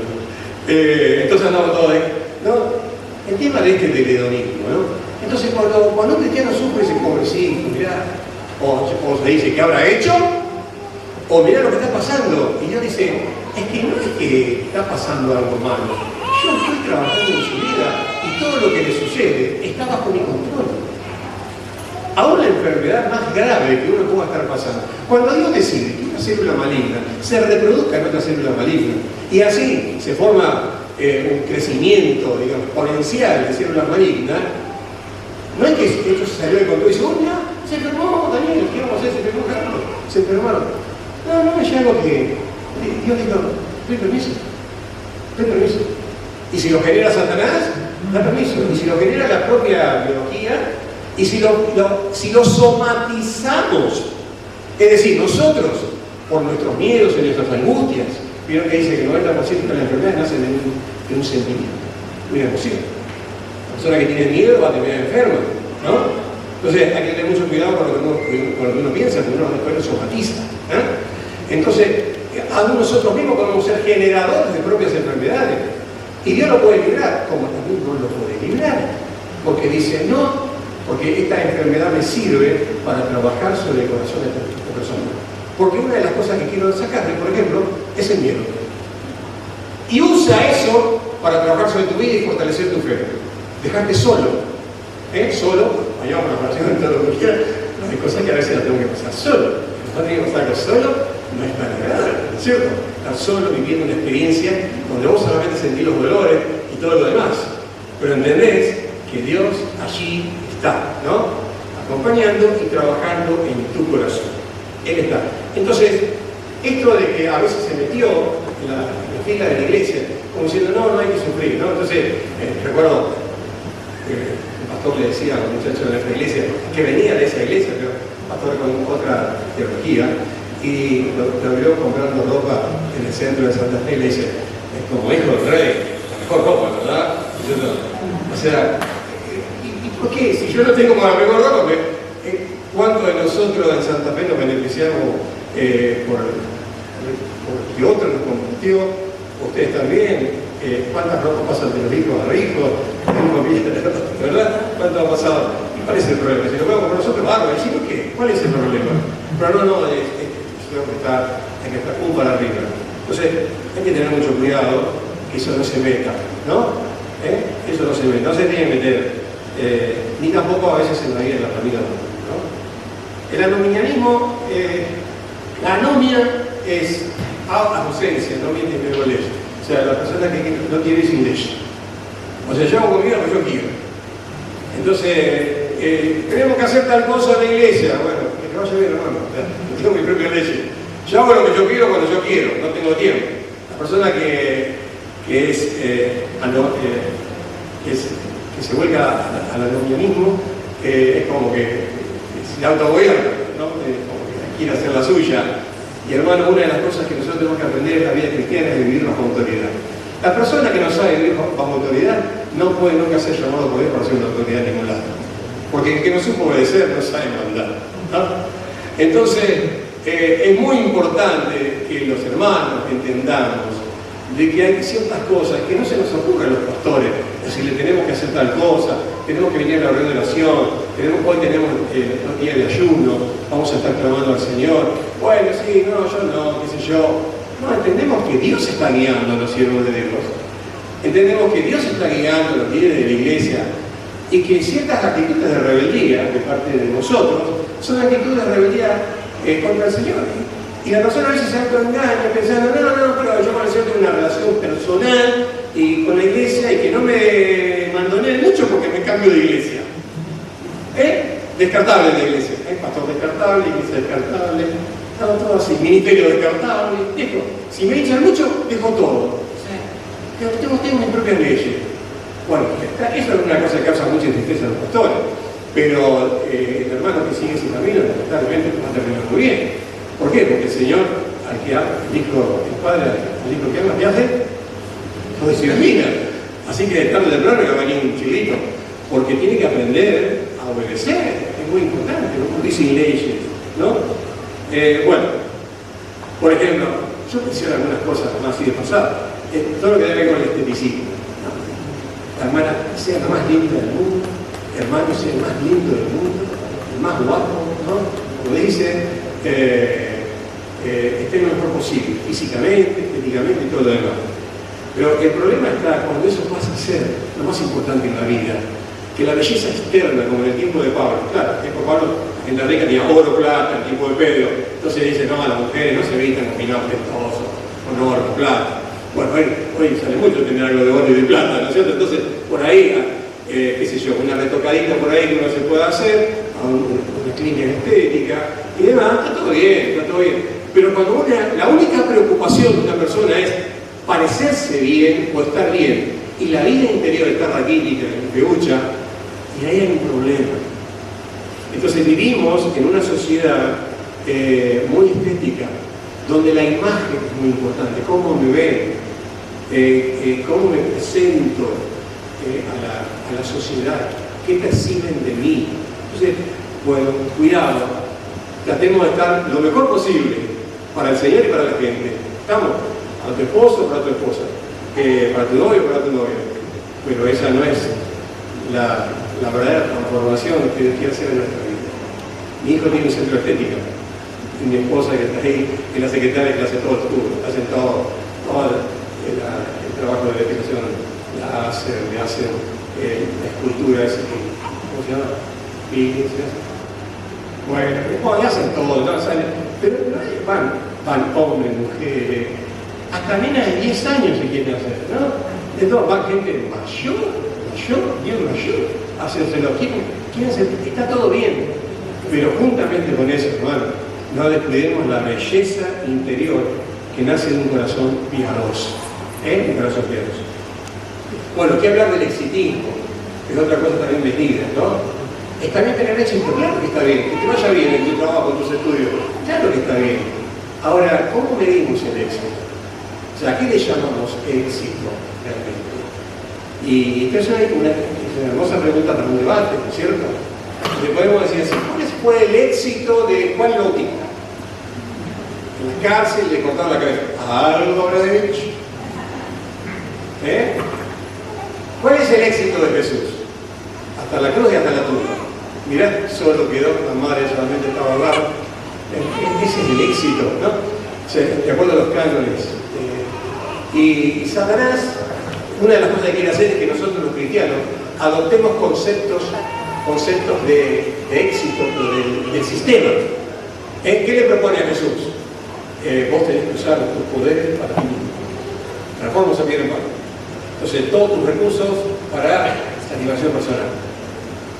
Speaker 7: Entonces andamos todos ahí. ¿No? El tema de del hedonismo, ¿no? Entonces cuando un cristiano sufre dice, pobrecito, mirá, o se dice, ¿qué habrá hecho? O mirá lo que está pasando. Y yo dice, es que no es que está pasando algo malo. Yo estoy trabajando en su vida y todo lo que le sucede está bajo mi control. Aún la enfermedad más grave que uno pueda estar pasando. Cuando Dios decide que una célula maligna se reproduzca en otra célula maligna y así se forma un crecimiento, digamos, exponencial de células malignas, no es que esto se salió de control y dice, oh, mira, se enfermó Daniel, ¿qué vamos a hacer? Se enfermó Carlos, se enfermaron. No, es algo que Dios dijo, doy permiso. Y si lo genera Satanás, da permiso. Y si lo genera la propia biología, y si lo somatizamos, es decir, nosotros, por nuestros miedos y nuestras angustias, vieron que dice que el 90% de las enfermedades nacen de un sentimiento, de una emoción. La persona que tiene miedo va a terminar enferma, ¿no? Entonces hay que tener mucho cuidado con lo que uno piensa, porque uno después lo somatiza. Entonces, aún nosotros mismos podemos ser generadores de propias enfermedades. Y Dios lo puede librar, como también no lo puede librar. Porque dice, no, porque esta enfermedad me sirve para trabajar sobre el corazón de esta persona. Porque una de las cosas que quiero sacarle, por ejemplo, es el miedo. Y usa eso para trabajar sobre tu vida y fortalecer tu fe. Dejarte solo. Solo, vayamos a la oración, todo lo que quieras. No hay cosas que a veces las tengo que pasar solo. Cuando tengo que pasar solo, no es tan agradable, ¿no es cierto? Estar solo viviendo una experiencia donde vos solamente sentís los dolores y todo lo demás. Pero entendés que Dios allí está, ¿no? Acompañando y trabajando en tu corazón. Él está. Entonces, esto de que a veces se metió en la fila de la iglesia, como diciendo, no hay que sufrir, ¿no? Entonces, recuerdo el pastor le decía a un muchacho de nuestra iglesia, que venía de esa iglesia, pero pastor con otra teología, y lo vio comprando ropa en el centro de Santa Fe y le dice, es como hijo del rey, la mejor ropa, ¿verdad? O sea, ¿y por qué? Si yo no tengo la mejor ropa, ¿cuántos de nosotros en Santa Fe nos beneficiamos por que otro nos compartió? Ustedes también. ¿Cuántas ropas pasan de los hijos a los hijos? ¿Verdad? ¿Cuánto ha pasado? ¿Y cuál es el problema? Si lo vemos por nosotros, bárbaro. ¿Y por qué? ¿Cuál es el problema? Pero no, hay que estar un para arriba. Entonces, hay que tener mucho cuidado que eso no se meta, ¿no? Eso no se meta, no se tiene que meter. Ni tampoco a veces en la vida de la familia, ¿no? El aluminianismo La anomia es ausencia, no viene de ley. O sea, la persona que no tiene sin ley. O sea, yo hago comida porque yo quiero. Entonces, tenemos que hacer tal cosa en la iglesia. Bueno, que te vaya bien, hermano. Yo tengo mi propia ley. Yo hago lo que yo quiero cuando yo quiero, no tengo tiempo. La persona que se vuelca al anomianismo es como que se autogobierna, ¿no? Como que quiere hacer la suya. Y hermano, una de las cosas que nosotros tenemos que aprender en la vida cristiana es vivir bajo autoridad. La persona que no sabe vivir bajo autoridad no puede nunca ser llamado por Dios para ser una autoridad en ningún lado. Porque el que no supo obedecer no sabe mandar, ¿no? Entonces, es muy importante que los hermanos entendamos de que hay ciertas cosas que no se nos ocurren a los pastores. Es decir, le tenemos que hacer tal cosa, tenemos que venir a la reunión de oración, hoy tenemos los días de ayuno, vamos a estar clamando al Señor. Bueno, sí, no, yo no, qué sé yo. No, entendemos que Dios está guiando a los siervos de Dios. Entendemos que Dios está guiando a los líderes de la iglesia y que ciertas actitudes de rebeldía de parte de nosotros son actitudes de rebeldía contra el Señor. Y la persona a veces se autoengaña pensando, no, pero yo con el Señor tengo una relación personal y con la iglesia y que no me mandoneen mucho porque me cambio de iglesia. Descartable la iglesia. Pastor descartable, iglesia descartable, todo así, ministerio descartable. Dejo, si me echan mucho, dejo todo. O sea, tengo mis propias leyes. Bueno, eso es una cosa que causa mucha tristeza a los pastores. Pero el hermano que sigue ese camino, lamentablemente, va a terminar muy bien. ¿Por qué? Porque el Señor, el Padre al hijo que ama, ¿qué hace? Lo disciplina. Así que tarde o temprano le va a venir un chilito, porque tiene que aprender a obedecer. Es muy importante, no dicen leyes, ¿no? Bueno, por ejemplo, yo quisiera algunas cosas más así de pasada. Todo lo que debe ver con el esteticismo, ¿no? La hermana sea la más linda del mundo, el hermano sea el más lindo del mundo, el más guapo, ¿no? Como dice, esté lo mejor posible, físicamente, estéticamente y todo lo demás. Pero el problema está cuando eso pasa a ser lo más importante en la vida, que la belleza externa, como en el tiempo de Pablo. Claro, el tiempo de Pablo en la rica tenía oro, plata, el tiempo de Pedro. Entonces dice, no, las mujeres no se vistan combinados ostentosos, con oro, con plata. Bueno, hoy sale mucho tener algo de oro y de plata, ¿no es cierto? Entonces, por ahí, qué sé yo, una retocadita por ahí que uno se pueda hacer, una clínica estética y demás, está todo bien, está todo bien. Pero cuando la única preocupación de una persona es parecerse bien o estar bien, y la vida interior está raquítica, peucha, y ahí hay un problema. Entonces vivimos en una sociedad muy estética, donde la imagen es muy importante, cómo me ven, cómo me presento a la sociedad, qué perciben de mí. Entonces, bueno, cuidado, tratemos de estar lo mejor posible para el Señor y para la gente. ¿Estamos? Para tu esposo, para tu esposa, para tu novio, para tu novia. Pero esa no es la verdadera transformación que Dios quiere hacer en nuestra vida. Mi hijo tiene un centro estético. Y mi esposa que está ahí, que es la secretaria que hace todo el turno, hacen todo el trabajo de depilación, la hacen esculturas, ¿cómo se llama? Bueno, ya hacen todo, ¿no? Pero van hombres, mujeres, hasta nenas de 10 años se quieren hacer, ¿no? De todo, va gente bien mayor, hacérselo, quieren hacer, está todo bien, pero juntamente con eso, hermano, no descuidemos la belleza interior que nace de un corazón piadoso, un corazón piadoso. Bueno, ¿qué hablar del exitismo? Es otra cosa también metida, ¿no? Está bien tener éxito, claro que está bien, que te vaya bien en tu trabajo, en tus estudios, claro que está bien. Ahora, ¿cómo medimos el éxito? O sea, ¿a qué le llamamos éxito realmente? Y entonces hay una hermosa pregunta para un debate, ¿no es cierto? Le podemos decir así, ¿cuál fue el éxito de Juan el Bautista? En la cárcel le cortaron la cabeza. ¿Algo habrá de hecho? ¿Cuál es el éxito de Jesús? Hasta la cruz y hasta la tumba. Mirá, solo quedó, la madre solamente estaba al lado. Ese es el éxito, ¿no? O sea, de acuerdo a los cánones. Y Satanás, una de las cosas que quiere hacer es que nosotros los cristianos adoptemos conceptos de éxito del sistema. ¿Qué le propone a Jesús? vos tenés que usar tus poderes para ti mismo. Transformos a bien en mal. Entonces, todos tus recursos para satisfacción personal.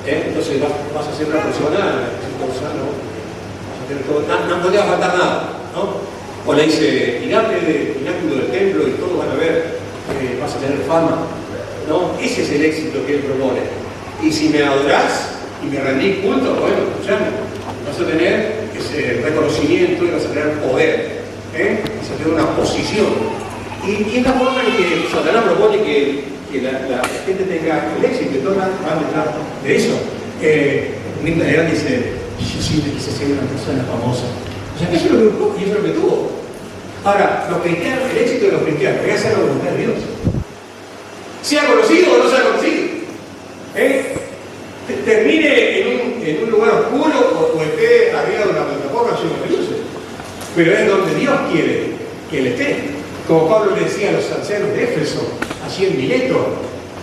Speaker 7: Entonces, vas a ser una persona sano, vas a tener todo, no te va a faltar nada, ¿no? O le dice, tirate del pináculo del templo y todos van a ver que vas a tener fama, ¿no? Ese es el éxito que él propone. Y si me adorás y me rendís culto, bueno, escuchame, vas a tener ese reconocimiento y vas a tener poder, vas a tener una posición. Y es la forma en que Satanás propone que la gente tenga el éxito, y todos van detrás de eso. Milton Legrand dice, yo siempre quise ser una persona famosa. O sea, eso es lo que buscó y eso es lo que tuvo. Ahora, los cristianos, el éxito de los cristianos es hacer la voluntad de Dios. Sea conocido o no sea conocido. Termine en un lugar oscuro o esté arriba de una plataforma llena de luces. Pero es donde Dios quiere que él esté. Como Pablo le decía a los ancianos de Éfeso, allí en Mileto,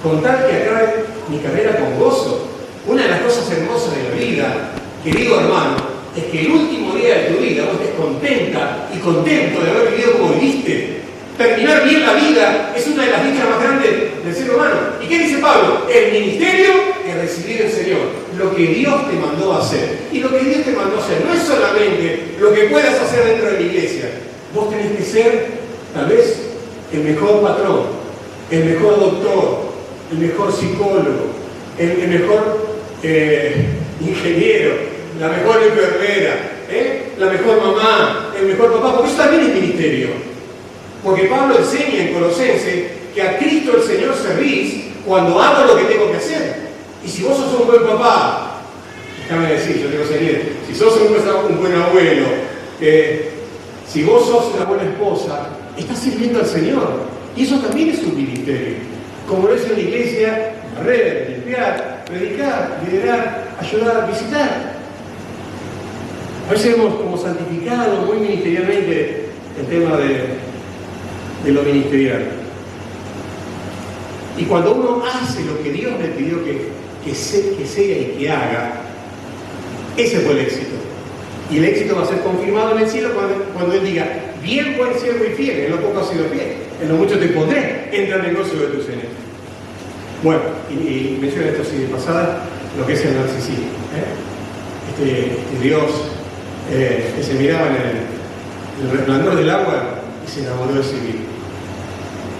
Speaker 7: con tal que acabe mi carrera con gozo. Una de las cosas hermosas de la vida, querido hermano, es que el último día de tu vida vos estés contenta y contento de haber vivido como viviste. Terminar bien la vida es una de las dichas más grandes del ser humano. ¿Y qué dice Pablo? El ministerio es recibir el Señor, lo que Dios te mandó a hacer. Y lo que Dios te mandó a hacer no es solamente lo que puedas hacer dentro de la iglesia. Vos tenés que ser, tal vez, el mejor patrón, el mejor doctor, el mejor psicólogo, el mejor ingeniero, la mejor enfermera, la mejor mamá, el mejor papá, porque eso también es ministerio. Porque Pablo enseña en Colosenses que a Cristo el Señor servís cuando hago lo que tengo que hacer. Y si vos sos un buen papá, déjame decir, yo tengo seguir, si sos un buen abuelo, si vos sos una buena esposa, estás sirviendo al Señor. Y eso también es un ministerio. Como lo es en la iglesia, barrer, limpiar, predicar, liderar, ayudar, visitar. A veces hemos como santificado muy ministerialmente el tema de lo ministerial. Y cuando uno hace lo que Dios le pidió que sea y que haga, ese fue el éxito. Y el éxito va a ser confirmado en el cielo cuando Él diga, bien buen siervo y fiel, en lo poco has sido fiel, en lo mucho te pondré, entra en el negocio de tu Señor. Bueno, y menciono esto así de pasada, lo que es el narcisismo. Este Dios que se miraba en el resplandor del agua y se enamoró de ese vino.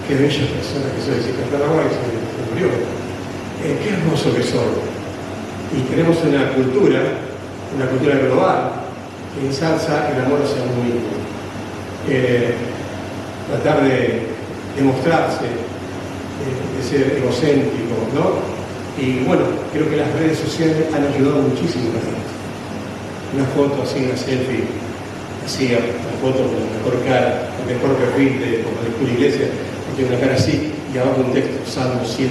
Speaker 7: Qué bella persona que soy, se cantó el agua y se murió. Qué hermoso que soy. Y tenemos una cultura global, que ensalza el amor hacia uno mismo. Tratar de mostrarse, de ser egocéntrico, ¿no? Y bueno, creo que las redes sociales han ayudado muchísimo a esto. Una foto así, una selfie, así, una foto con la mejor cara, el mejor perfil de la iglesia, que tiene una cara así, y abajo un texto, Salmo 121.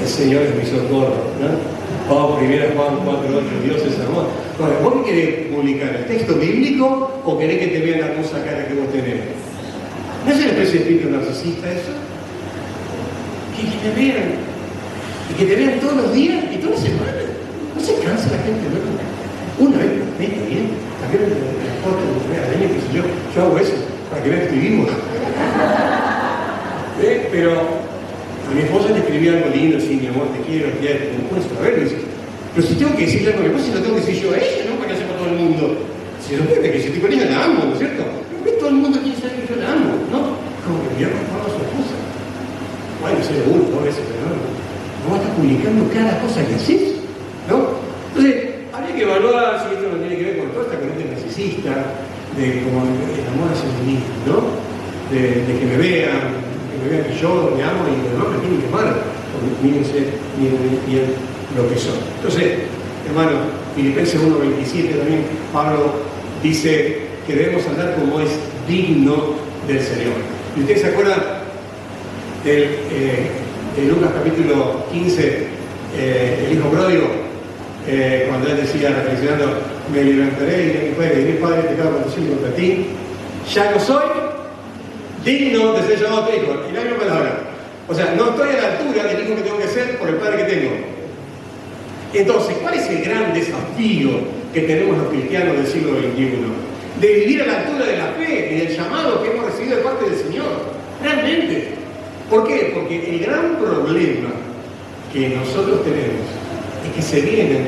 Speaker 7: El Señor es mi socorro, ¿no? Juan 4:8, Dios es amor. Bueno, ¿vos qué querés publicar? ¿El texto bíblico o querés que te vean la hermosa cara que vos tenés? ¿No es una especie de espíritu narcisista eso? Que te vean. Y que te vean todos los días y todas las semanas. ¿No se cansa la gente, no? Una vez por mes, está bien. También la foto de año, qué sé yo. Yo hago eso para que vean que vivimos. Pero a mi esposa le escribí algo lindo, así, mi amor, te quiero, no puedes saberlo. Pero si tengo que decirle algo a mi esposa, si lo tengo que decir yo a ella, ¿no? Para que sepa todo el mundo. Si no puede, que si estoy con ella la amo, ¿no es cierto? Pero todo el mundo quiere saber que yo la amo, ¿no? Como que me a su esposa. Bueno, soy de uno, a veces, pero no vas a estar publicando cada cosa que haces, ¿no? Entonces, habría que evaluar si esto no tiene que ver con toda esta corriente narcisista, de como el amor hacia mí mismo, ¿no? De que me vean que yo me amo y los demás me tienen que amar, porque mírense bien lo que son. Entonces, hermano, Filipenses 1:27 también, Pablo dice que debemos andar como es digno del Señor. ¿Y ustedes se acuerdan de Lucas capítulo 15, el hijo pródigo, cuando él decía, reflexionando, me levantaré y diré a mi padre, diré, Padre, pecado contra el cielo y contra ti, ya no soy digno de ser llamado tu hijo, y la misma palabra. O sea, no estoy a la altura del hijo que tengo que ser por el padre que tengo. Entonces, ¿cuál es el gran desafío que tenemos los cristianos del siglo XXI, de vivir a la altura de la fe y del llamado que hemos recibido de parte del Señor. Realmente. ¿Por qué? Porque el gran problema que nosotros tenemos es que se vienen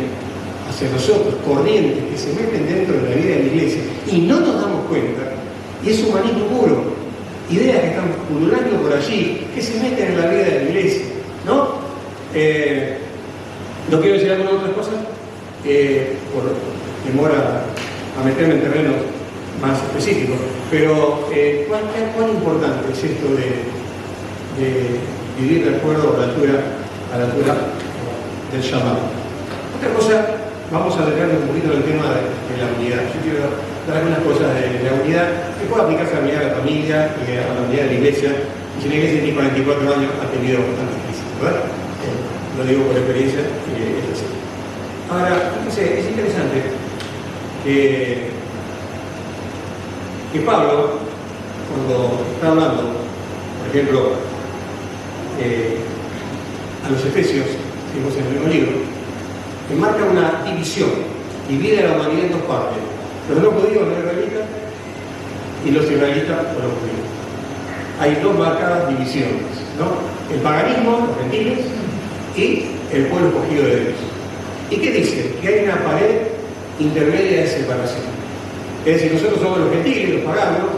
Speaker 7: hacia nosotros corrientes que se meten dentro de la vida de la iglesia y no nos damos cuenta, y es humanismo puro, ideas que están pululando por allí, que se meten en la vida de la iglesia, ¿no? No quiero decir alguna otra cosa, por temor a meterme en terrenos más específicos, pero ¿cuán importante es esto de vivir de acuerdo a la altura del llamado? Otra cosa, vamos a adelantar un poquito el tema de la unidad. Yo quiero dar algunas cosas de la unidad que puede aplicarse a la unidad de la familia y a la unidad de la iglesia. Y si la iglesia tiene 44 años, ha tenido bastantes crisis, ¿verdad? Lo digo por experiencia, es así. Ahora, fíjense, es interesante que Pablo, cuando está hablando, por ejemplo, a los Efesios, seguimos en el mismo libro, que marca una división, divide a la humanidad en dos partes, los no judíos, los israelitas, y los israelitas o los judíos. Hay dos marcadas divisiones, ¿no? El paganismo, los gentiles, y el pueblo escogido de Dios. ¿Y qué dice? Que hay una pared intermedia de separación. Es decir, nosotros somos los gentiles, los paganos,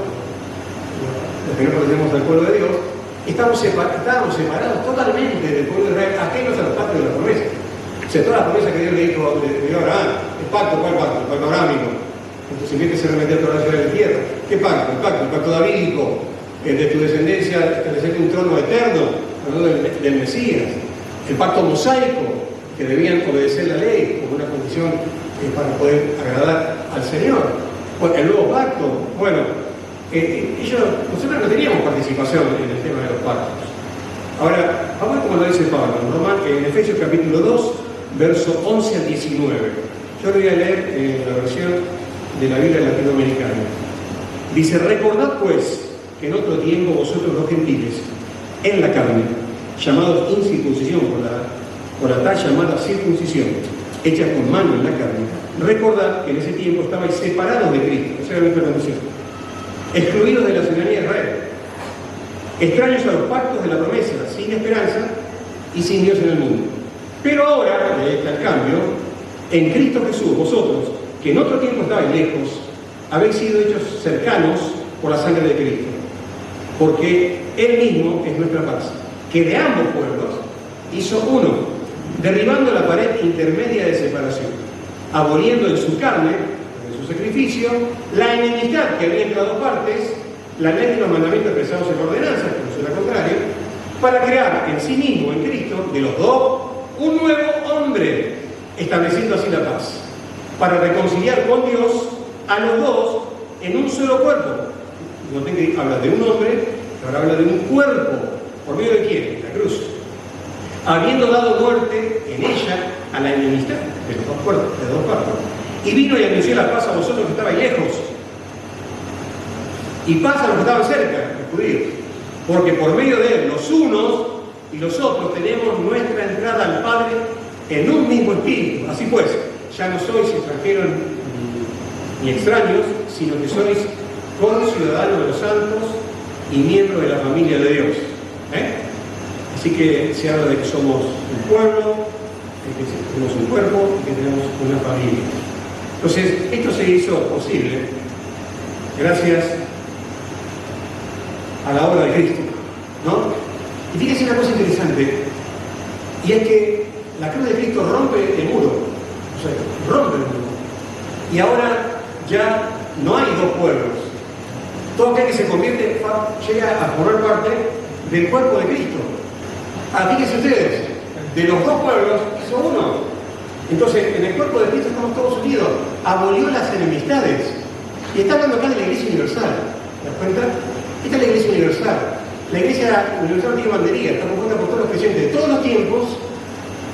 Speaker 7: los que no pertenecemos al pueblo de Dios, estábamos separados totalmente del pueblo de Israel, ajenos a los pactos de la promesa. O sea, toda la promesa que Dios le dijo a Abraham, el pacto, ¿cuál pacto? El pacto abrámico. Entonces empieza a remeter toda la ciudad de la tierra. ¿Qué pacto? El pacto davídico, el de tu descendencia, establecerte un trono eterno, hablando del Mesías. El pacto mosaico, que debían obedecer la ley como una condición para poder agradar al Señor. El nuevo pacto, bueno, nosotros no teníamos participación en el tema de los pactos. Ahora, vamos a ver cómo lo dice Pablo, en Efesios capítulo 2, verso 11 al 19. Yo lo voy a leer en la versión de la Biblia latinoamericana. Dice: recordad pues que en otro tiempo vosotros los gentiles, en la carne, llamados incircuncisión por la tal llamada circuncisión, hecha con mano en la carne, recordad que en ese tiempo estabais separados de Cristo, esa era nuestra condición, excluidos de la ciudadanía de Israel, extraños a los pactos de la promesa, sin esperanza y sin Dios en el mundo. Pero ahora, ahí está el cambio, en Cristo Jesús, vosotros, que en otro tiempo estabais lejos, habéis sido hechos cercanos por la sangre de Cristo, porque Él mismo es nuestra paz, que de ambos pueblos hizo uno, derribando la pared intermedia de separación, aboliendo en su carne, en su sacrificio, la enemistad que había entre las dos partes, la ley y los mandamientos expresados en ordenanzas, que no será contrario, para crear en sí mismo, en Cristo, de los dos, un nuevo hombre, estableciendo así la paz, para reconciliar con Dios a los dos en un solo cuerpo. No tengo que hablar de un hombre, ahora habla de un cuerpo. ¿Por medio de quién? La cruz. Habiendo dado muerte en ella a la enemistad de los dos cuerpos, de dos partes. Y vino y anunció la paz a vosotros que estabais lejos. Y paz a los que estaban cerca, los judíos. Porque por medio de él, los unos y los otros tenemos nuestra entrada al Padre en un mismo espíritu. Así pues, ya no sois extranjeros ni extraños, sino que sois conciudadanos de los santos y miembros de la familia de Dios. Así que se habla de que somos un pueblo, de que tenemos un cuerpo y que tenemos una familia. Entonces, esto se hizo posible gracias a la obra de Cristo, ¿no? Y fíjense una cosa interesante, y es que la cruz de Cristo rompe el muro, o sea, rompe el muro. Y ahora ya no hay dos pueblos. Todo aquel que se convierte llega a formar parte del cuerpo de Cristo. Fíjense ustedes, de los dos pueblos hizo uno. Entonces, en el cuerpo de Cristo estamos todos unidos. Abolió las enemistades. Y está hablando acá de la Iglesia Universal. ¿Te das cuenta? Esta es la Iglesia Universal. La Iglesia Universal tiene bandería, está compuesta por todos los creyentes de todos los tiempos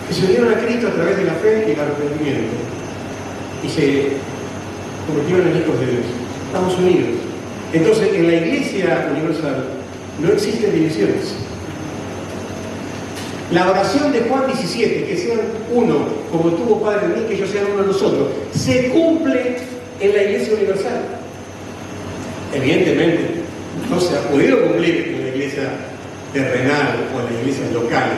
Speaker 7: que se unieron a Cristo a través de la fe y el arrepentimiento. Y se convirtieron en hijos de Dios. Estamos unidos. Entonces, en la Iglesia Universal no existen divisiones. La oración de Juan 17, que sean uno, como tuvo Padre en mí, que ellos sean uno de nosotros, se cumple en la Iglesia Universal. Evidentemente, no se ha podido cumplir en la Iglesia terrenal o en la Iglesia local,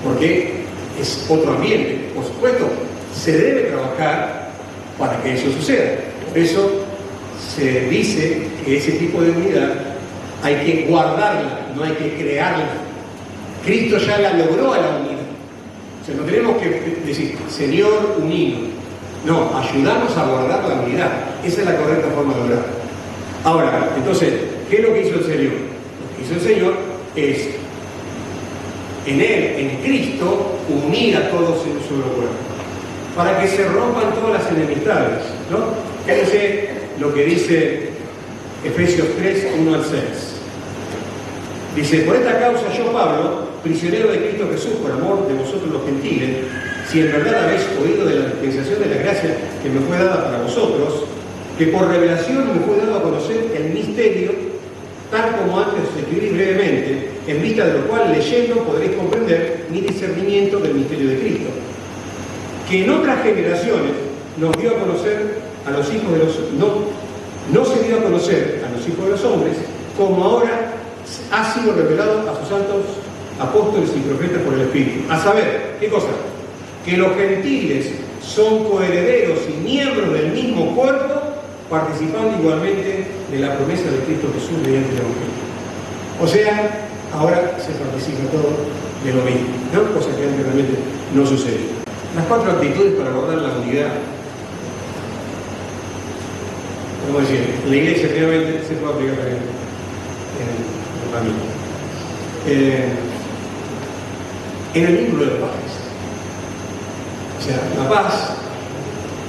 Speaker 7: porque es otro ambiente. Por supuesto, se debe trabajar para que eso suceda. Por eso se dice que ese tipo de unidad hay que guardarla, no hay que crearla. Cristo ya la logró a la unidad. O sea, no tenemos que decir, Señor, unido. No, ayudarnos a guardar la unidad. Esa es la correcta forma de orar. Ahora, entonces, ¿qué es lo que hizo el Señor? Lo que hizo el Señor es, en Él, en Cristo, unir a todos en un solo cuerpo, para que se rompan todas las enemistades, ¿no? Fíjense lo que dice Efesios 3, 1 al 6. Dice, por esta causa yo, Pablo, prisionero de Cristo Jesús, por amor de vosotros los gentiles, si en verdad habéis oído de la dispensación de la gracia que me fue dada para vosotros, que por revelación me fue dado a conocer el misterio, tal como antes os escribí brevemente, en vista de lo cual leyendo podréis comprender mi discernimiento del misterio de Cristo, que en otras generaciones nos dio a conocer a los hijos de los... No se dio a conocer a los hijos de los hombres, como ahora ha sido revelado a sus santos apóstoles y profetas por el Espíritu. A saber, ¿qué cosa? Que los gentiles son coherederos y miembros del mismo cuerpo, participando igualmente de la promesa de Cristo Jesús mediante el Evangelio. O sea, ahora se participa todo de lo mismo, ¿no? Cosa que antes realmente no sucede. Las 4 actitudes para abordar la unidad. Vamos a decir, en la iglesia realmente se puede aplicar también en la familia. En el vínculo de la paz. O sea, la paz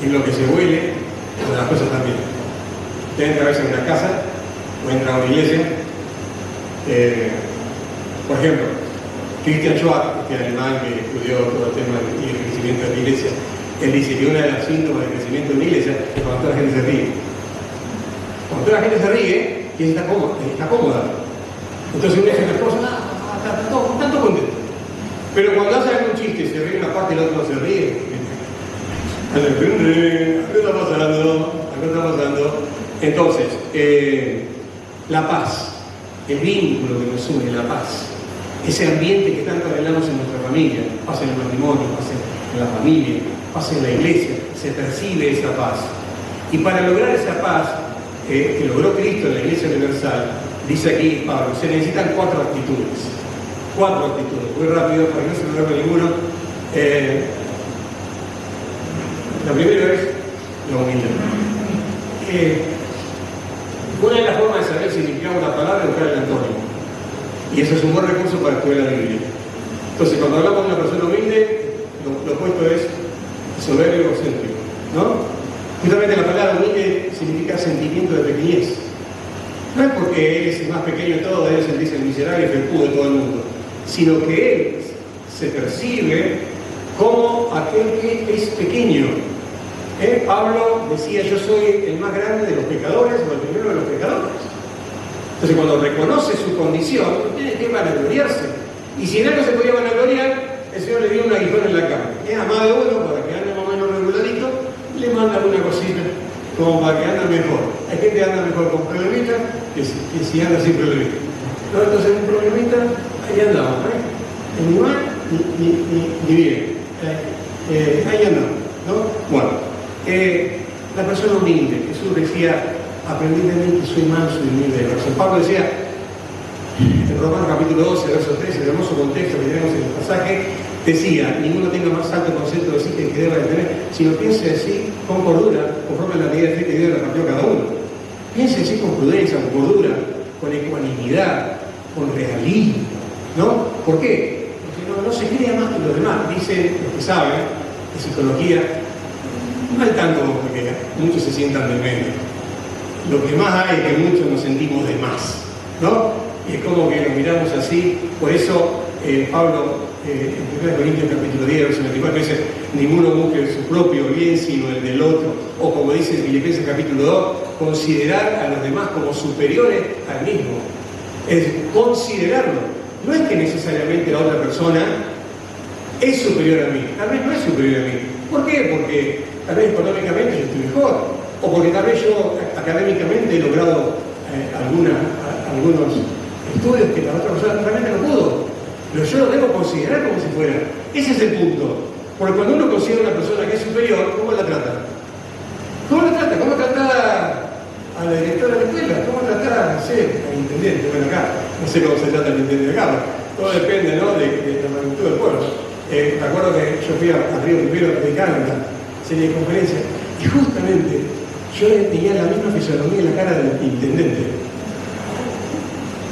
Speaker 7: es lo que se huele de las cosas también. Usted entra a veces en una casa o entra a una iglesia. Por ejemplo, Christian Schwab, este alemán que estudió todo el tema del crecimiento de la iglesia, él dice que una de las síntomas del crecimiento de una iglesia es cuando toda la gente se ríe. Cuando toda la gente se ríe, ¿quién está cómoda? Entonces uno dice a la esposa, está todo contento. Pero cuando hace algún chiste, se ríe una parte y la otra no se ríe. ¿Qué está pasando? Entonces, la paz, el vínculo que nos une, la paz, ese ambiente que tanto anhelamos en nuestra familia, pasa en el matrimonio, pasa en la familia, pasa en la iglesia, se percibe esa paz. Y para lograr esa paz, que logró Cristo en la Iglesia Universal, dice aquí Pablo, se necesitan 4 actitudes. 4 actitudes, muy rápido para que no se me duerme ninguno. La primera es la humildad. Una de las formas de saber significar una palabra es buscar el antónimo. Y eso es un buen recurso para estudiar la Biblia. Entonces, cuando hablamos de una persona humilde, lo opuesto es soberbio y egocéntrico, ¿no? Justamente la palabra humilde significa sentimiento de pequeñez. No es porque él es el más pequeño de todos, debe sentirse el miserable y felpudo de todo el mundo, sino que él se percibe como aquel que es pequeño. Pablo decía, yo soy el más grande de los pecadores o el primero de los pecadores. Entonces cuando reconoce su condición, no tiene que vanagloriarse. Y si en algo se podía vanagloriar, el Señor le dio un aguijón en la cama. Es amado de uno para que ande más o menos regularito, le manda alguna cosita como para que ande mejor. Hay gente que anda mejor con problemitas que si anda sin problemitas. ¿No? Entonces un problemita, ahí andamos, ni mal ni bien. Ahí andamos, ¿no? Bueno, la persona humilde, Jesús decía, aprendid de mí que soy manso y humilde de corazón. Pablo decía, en Romanos capítulo 12, verso 13, el hermoso contexto que tenemos en el pasaje, decía, ninguno tenga más alto concepto de sí que el que deba de tener, sino piense así con cordura, conforme a la medida de fe que Dios le repartió a cada uno. Piense así con prudencia, con cordura, con ecuanimidad, con realismo, ¿no? ¿Por qué? Porque no se crea más que los demás. Dicen los que saben de psicología, no hay tanto como que muchos se sientan de menos. Lo que más hay es que muchos nos sentimos de más, ¿no? Y es como que nos miramos así. Por eso Pablo, en 1 Corintios capítulo 10, verso 24, dice, ninguno busque su propio bien, sino el del otro. O como dice en Filipenses capítulo 2, considerar a los demás como superiores al mismo. Es considerarlo. No es que necesariamente la otra persona es superior a mí, tal vez no es superior a mí. ¿Por qué? Porque tal vez económicamente yo estoy mejor, o porque tal vez yo académicamente he logrado algunos estudios que la otra persona realmente no pudo. Pero yo lo debo considerar como si fuera. Ese es el punto. Porque cuando uno considera a una persona que es superior, ¿cómo la trata? ¿Cómo la trata? ¿Cómo trata a la directora de la escuela? ¿Cómo trata, no sé, al intendente? Bueno, acá, no sé cómo se trata el intendente de acá, todo depende, ¿no?, de la magnitud del pueblo. Me acuerdo que yo fui a Río Primero a predicar en la serie de conferencias y justamente yo tenía la misma fisonomía en la cara del intendente.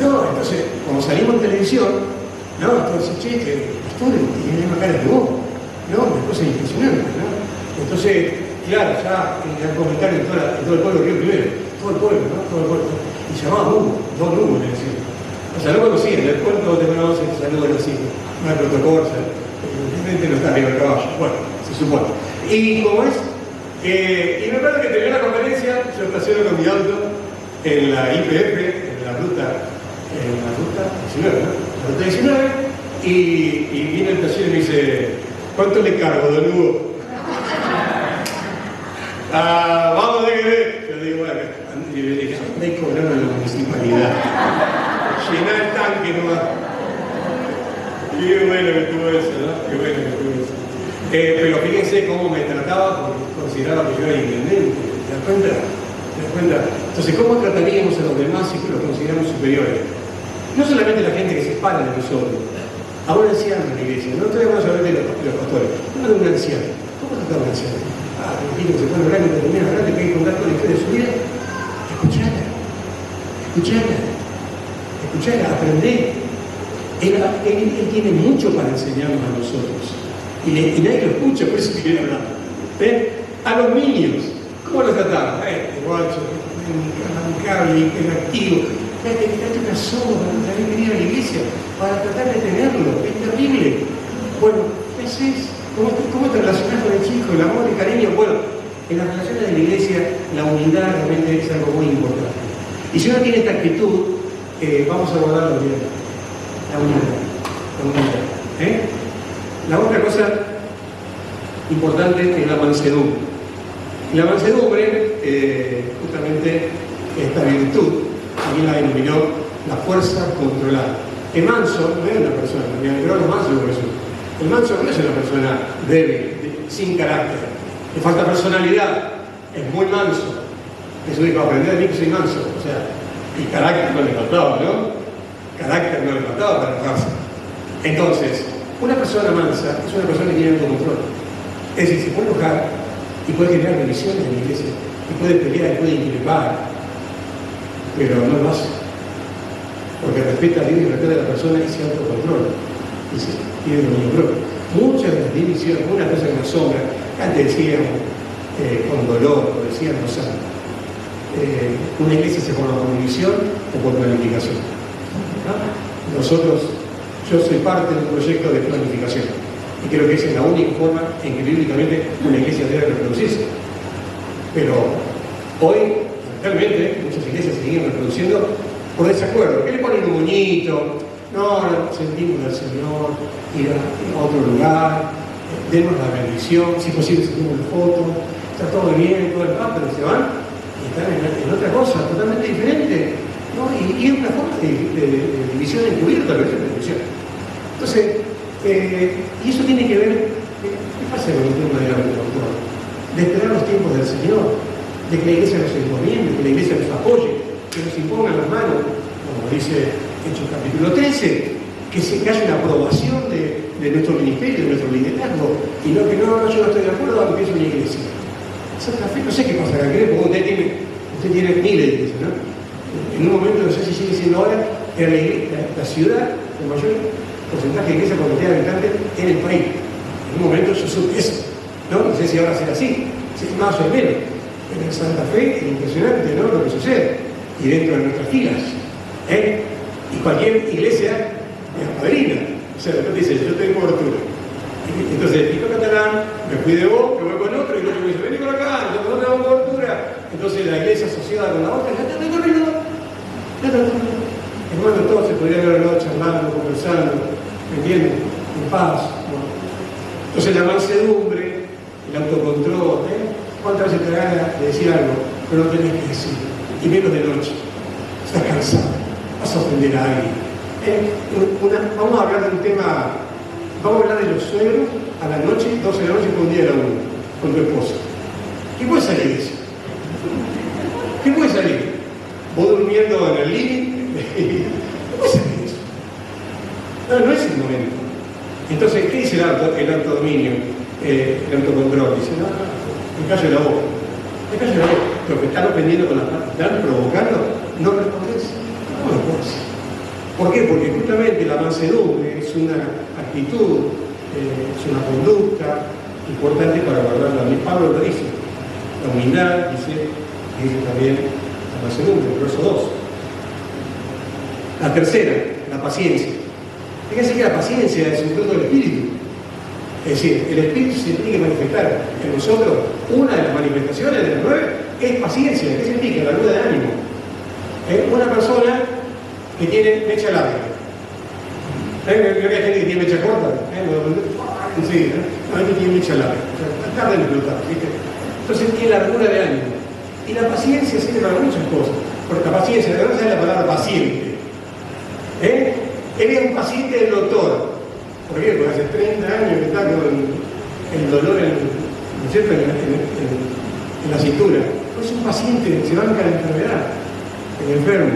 Speaker 7: No, entonces, como salimos en televisión, no, entonces, che, que pastor, tiene la misma cara que vos. No, una cosa impresionante, ¿no? Entonces, claro, ya el comentario en todo el pueblo de Río Primero, todo el pueblo, ¿no? Todo el pueblo. Y llamaba Hugo, Don Hugo, le decía. O sea, no conocían, el pueblo te conocen, saludos a los hijos, no hay protocolo, evidentemente no está arriba del caballo, bueno, se supone. Y como es, y me acuerdo que terminé la conferencia, yo estaciono con mi auto en la IPF, en la ruta 19, ¿no? La ruta 19, y viene el taller y me dice, ¿cuánto le cargo, Don Hugo? Vamos a ver. Yo digo, bueno, y le dije, me hay cobrando en la municipalidad. Llená el tanque nomás. Qué bueno que tuvo eso, ¿no? Qué bueno que tuvo eso. Pero fíjense cómo me trataba, porque consideraba que yo era intendente. ¿Te das cuenta? ¿Te das cuenta? Entonces, ¿cómo trataríamos a los demás si los consideramos superiores? No solamente la gente que se para de nosotros. A un anciano en la iglesia, no estoy hablando solamente de los pastores, no de un anciano. ¿Cómo tratar a un anciano? Un tipo que se pone blanco, que termina grande, que hay que contar con la historia de su vida. Escuchala, aprender. Él tiene mucho para enseñarnos a nosotros. Y nadie lo escucha, por eso quiere hablar. A los niños, ¿cómo los tratamos? Guacho, amigable, interactivo. Date una soga, también venir a la iglesia para tratar de tenerlo. Es terrible. Bueno, ese es. ¿Cómo te relacionas con el chico? El amor, el cariño. Bueno, en las relaciones de la iglesia, la unidad realmente es algo muy importante. Y si uno tiene esta actitud, vamos a abordar la unidad. La unidad. La otra cosa importante es la mansedumbre. Y la mansedumbre, justamente esta virtud, alguien la denominó la fuerza controlada. El manso no es una persona, pero los mansos por eso. El manso no es una persona débil, sin carácter. Le falta personalidad, es muy manso. Jesús dijo, aprender de mí que soy manso. O sea, y carácter no le faltaba, ¿no? Carácter no le faltaba para enojarse. Entonces, una persona mansa es una persona que tiene autocontrol. Es decir, se puede enojar y puede generar divisiones en la iglesia, y puede pelear y puede increpar, pero no lo hace. Porque respeta a Dios y respeta a la persona y se autocontrola. Dice, tiene dominio propio. Muchas de las divisiones, una cosa que nos asombra, antes decíamos con dolor, lo decían los santos. Una iglesia se forma por división o por planificación. ¿No? Nosotros, yo soy parte de un proyecto de planificación y creo que esa es la única forma en que bíblicamente una iglesia debe reproducirse. Pero hoy, realmente, muchas iglesias se siguen reproduciendo por desacuerdo. ¿Qué le ponen un moñito? No, sentimos al Señor, ir a otro lugar, denos la bendición, si es posible se toman una foto, está todo bien, todo el paz, pero se van y están en otra cosa totalmente diferente, ¿no? Y es una forma de división encubierta, pero es una división. Entonces, y eso tiene que ver, ¿qué pasa con el tema del autocontrol? De esperar los tiempos del Señor, de que la iglesia nos encomiende, que la iglesia nos apoye, que nos impongan las manos, como dice Hechos capítulo 13, que haya una aprobación de nuestro ministerio, de nuestro liderazgo, y no que no, yo no estoy de acuerdo, aunque es una iglesia. Santa Fe, no sé qué pasa acá, porque usted tiene miles de iglesias, ¿no? En un momento, no sé si sigue siendo ahora, era la ciudad con mayor porcentaje de iglesias por cantidad de habitantes en el país. En un momento yo supe eso, ¿no? No sé si ahora será así, si es más o menos. Pero en Santa Fe es impresionante, ¿no?, lo que sucede. Y dentro de nuestras filas, y cualquier iglesia es padrina. O sea, después dice, yo tengo cobertura. Entonces, el Pico Catalán, me fui de vos, me voy con otro, y el otro me dice, vení por acá, yo no tengo cobertura. Entonces la iglesia asociada con la otra, ya te estoy corriendo. Hermano, todos se podrían haber hablado charlando, conversando, ¿me entienden? En paz. ¿No? Entonces la mansedumbre, el autocontrol, ¿cuántas veces te da ganas de decir algo, pero no tenés que decir? Y menos de noche. Estás cansado, vas a ofender a alguien. Vamos a hablar de un tema, vamos a hablar de los suegros a la noche, 12 de la noche, con un día de la 1, con tu esposa. ¿Qué puede salir de eso? ¿Qué puede salir? Vos durmiendo en el living, ¿qué puede salir de eso? No es el momento. Entonces, ¿qué dice el autodominio? El autocontrol. Dice, no, me callo la boca. Me callo la boca. Lo que están ofendiendo con las manos, están provocando, no respondés. ¿Cómo lo puedes hacer? ¿Por qué? Porque justamente la mansedumbre es una actitud, es una conducta importante para guardar la humildad. Pablo lo dice. La humildad, dice también la mansedumbre, el verso 2. La tercera, la paciencia. Fíjense que la paciencia es un fruto del Espíritu. Es decir, el Espíritu se tiene que manifestar en nosotros. Una de las manifestaciones de las 9 es paciencia. ¿Qué significa? La luz de ánimo. Una persona que tiene mecha larga. Creo que hay gente que tiene mecha corta. Enseguida. No, hay que tiene mecha larga. Tarda en explotar. Entonces tiene largura de ánimo. Y la paciencia sirve para muchas cosas. Porque la paciencia, de verdad es la palabra paciente. Él es un paciente del doctor. ¿Por qué? Porque hace 30 años que está con el dolor ¿no es cierto? En la cintura. Es un paciente, se banca la enfermedad, el enfermo.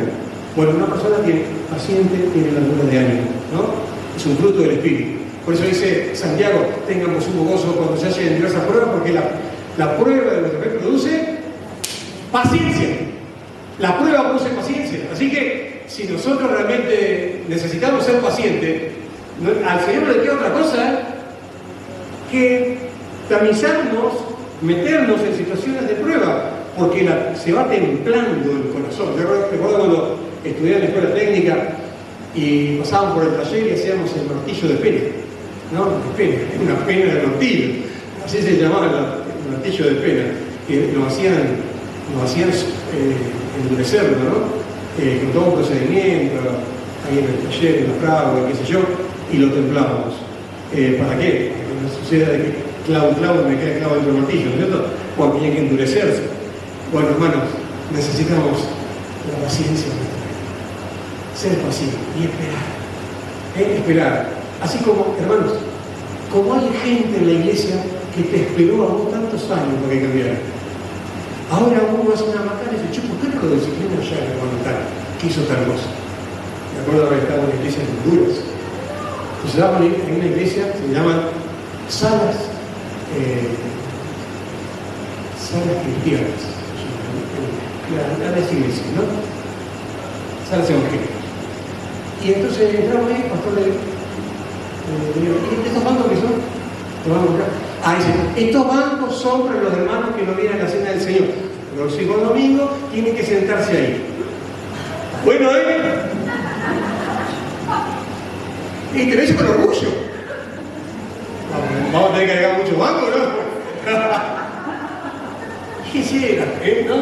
Speaker 7: Bueno, una persona paciente tiene largura de ánimo, ¿no? Es un fruto del Espíritu. Por eso dice Santiago, tengamos sumo gozo cuando se hallen diversas pruebas, porque la prueba de nuestra fe produce paciencia. La prueba produce paciencia. Así que si nosotros realmente necesitamos ser pacientes, al Señor no le queda otra cosa que tamizarnos, meternos en situaciones de prueba, porque se va templando el corazón. Yo recuerdo cuando estudié en la escuela técnica y pasábamos por el taller y hacíamos el martillo de pena. ¿No? De pena, una pena de martillo. Así se llamaba el martillo de pena. Que nos hacían endurecerlo, ¿no? Con todo un procedimiento, ahí en el taller, en la fragua, qué sé yo, y lo templábamos. ¿Para qué? Para que no suceda de que clavo me queda clavo dentro del martillo, ¿no es cierto? Cuando tenía que endurecerse. Bueno, hermanos, necesitamos la paciencia de nuestra vida. Ser paciente y esperar. Esperar. Así como, hermanos, como hay gente en la iglesia que te esperó a vos tantos años para que cambiara. Ahora uno hace una macana y dice, ¿por qué no lo disciplina ya el hermano tal? ¿Qué hizo tal cosa? Me acuerdo haber estado en una iglesia en Honduras. Se daban en una iglesia, se llaman salas cristianas. Las iglesias, ¿no? Salas evangélicas. Y entonces entramos ahí, el pastor le dijo, ¿y estos bancos qué son? Dice, estos bancos son para los hermanos que no vienen a la cena del Señor. El próximo domingo tienen que sentarse ahí. Bueno, y te lo dice con orgullo. Vamos a tener que agregar muchos bancos, ¿no? Fíjese, ¿no?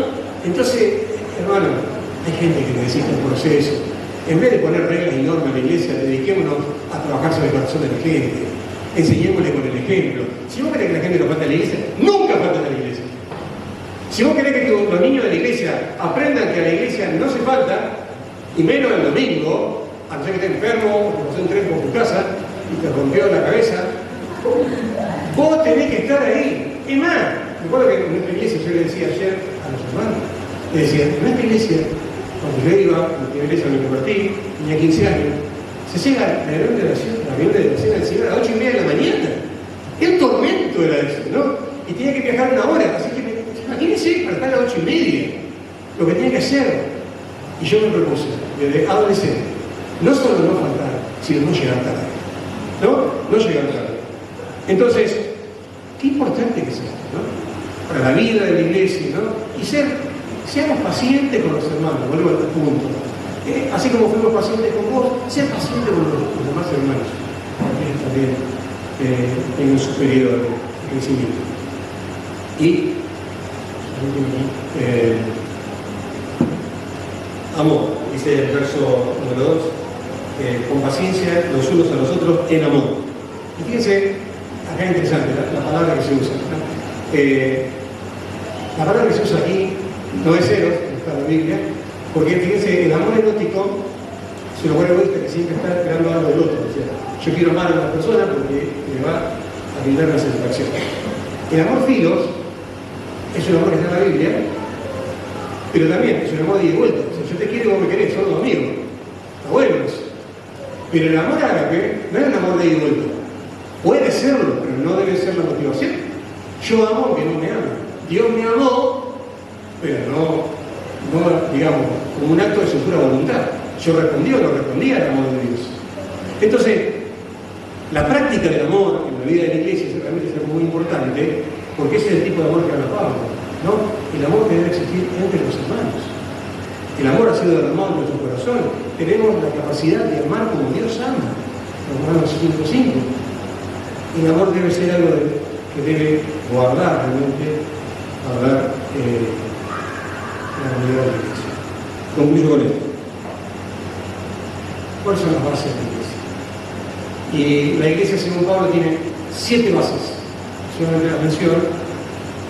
Speaker 7: Entonces, hermano, hay gente que necesita un proceso. En vez de poner reglas y normas en la iglesia, dediquémonos a trabajar sobre el corazón de la gente. Enseñémosle con el ejemplo. Si vos querés que la gente no falte a la iglesia, nunca falte a la iglesia. Si vos querés que los niños de la iglesia aprendan que a la iglesia no se falta, y menos el domingo, a no ser que estés enfermo, o te pasó un tren por tu casa y te rompió la cabeza, vos tenés que estar ahí. Es más, me acuerdo que en nuestra iglesia, yo le decía ayer a los hermanos, le decía, en nuestra iglesia, cuando yo iba, en la primera iglesia me convertí, tenía 15 años, se llega la reunión de la cena del Señor a las 8:30 de la mañana. El tormento era eso, ¿no? Y tenía que viajar una hora, así que imagínense para estar a las 8:30, lo que tenía que hacer. Y yo me propuse, desde adolescente, no solo no faltar, sino no llegar tarde. No llegar tarde. Entonces, qué importante que sea, ¿no? Para la vida de la iglesia, ¿no? Y seamos pacientes con los hermanos, vuelvo a este punto. Así como fuimos pacientes con vos, ser paciente con los demás hermanos. Porque ellos también tienen su periodo de crecimiento. Y amor, dice el verso número 2, con paciencia los unos a los otros en amor. Y fíjense, acá es interesante la palabra que se usa. La palabra que se usa aquí no es eros, está en la Biblia, porque fíjense, el amor erótico es una buena egoísta que siempre está esperando algo del otro. O sea, yo quiero amar a una persona porque me va a brindar una satisfacción. El amor filos es un amor que está en la Biblia, pero también es un amor de ida y vuelta. O sea, yo te quiero y vos me querés, somos amigos. Está bueno eso. Pero el amor ágape no es un amor de ida y vuelta. Puede serlo, pero no debe ser la motivación. Yo amo aunque no me ama. Dios me amó, pero no, digamos, como un acto de su pura voluntad. Yo respondí o no respondí al amor de Dios. Entonces, la práctica del amor en la vida de la iglesia es realmente algo muy importante, porque ese es el tipo de amor que habla Pablo, ¿no? El amor que debe existir entre los hermanos. El amor ha sido derramado en nuestro corazón. Tenemos la capacidad de amar como Dios ama. Romanos 5:5. El amor debe ser algo que debe guardar realmente, guardar la unidad de la iglesia. Concluyo con esto. ¿Cuáles son las bases de la iglesia? Y la iglesia, según Pablo, tiene 7 bases. Solamente las menciono.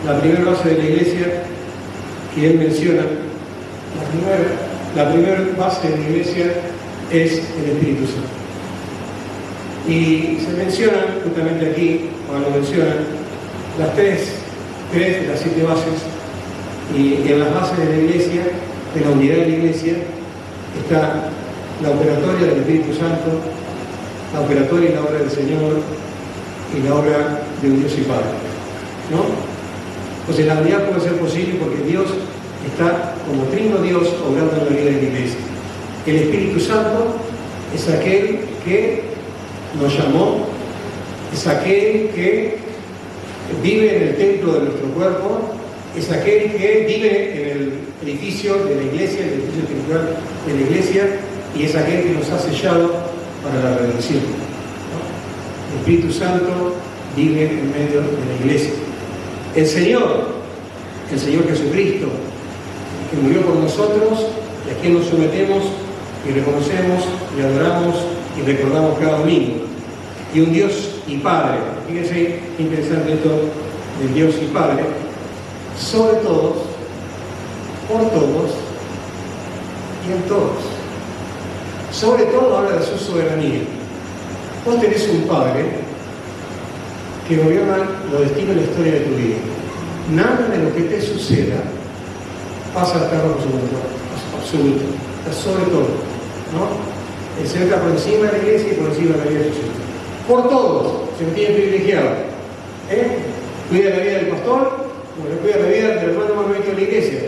Speaker 7: La primera base de la iglesia que él menciona, la primera base de la iglesia es el Espíritu Santo. Y se mencionan, justamente aquí, Pablo menciona, las tres de las 7 bases, y en las bases de la iglesia, de la unidad de la iglesia, está la operatoria del Espíritu Santo, la operatoria y la obra del Señor, y la obra de un Dios y Padre, ¿no? Entonces la unidad puede ser posible porque Dios está como trino Dios obrando en la vida de la iglesia. El Espíritu Santo es aquel que nos llamó, es aquel que vive en el templo de nuestro cuerpo, es aquel que vive en el edificio de la iglesia, el edificio espiritual de la iglesia, y es aquel que nos ha sellado para la redención, ¿no? El Espíritu Santo vive en medio de la iglesia. El Señor Jesucristo, que murió por nosotros, y a quien nos sometemos y reconocemos y adoramos y recordamos cada domingo. Y un Dios y Padre. Fíjense qué interesante esto del Dios y Padre. Sobre todos, por todos y en todos. Sobre todo habla de su soberanía. Vos tenés un Padre que gobierna los destinos y la historia de tu vida. Nada de lo que te suceda pasa a estar bajo su control, absoluto. Está sobre todo, ¿no? El Señor está por encima de la iglesia y por encima de la vida de sus hijos. Por todos, se tiene privilegiado. Cuida la vida del pastor, como cuida la vida del hermano más bonito de la iglesia.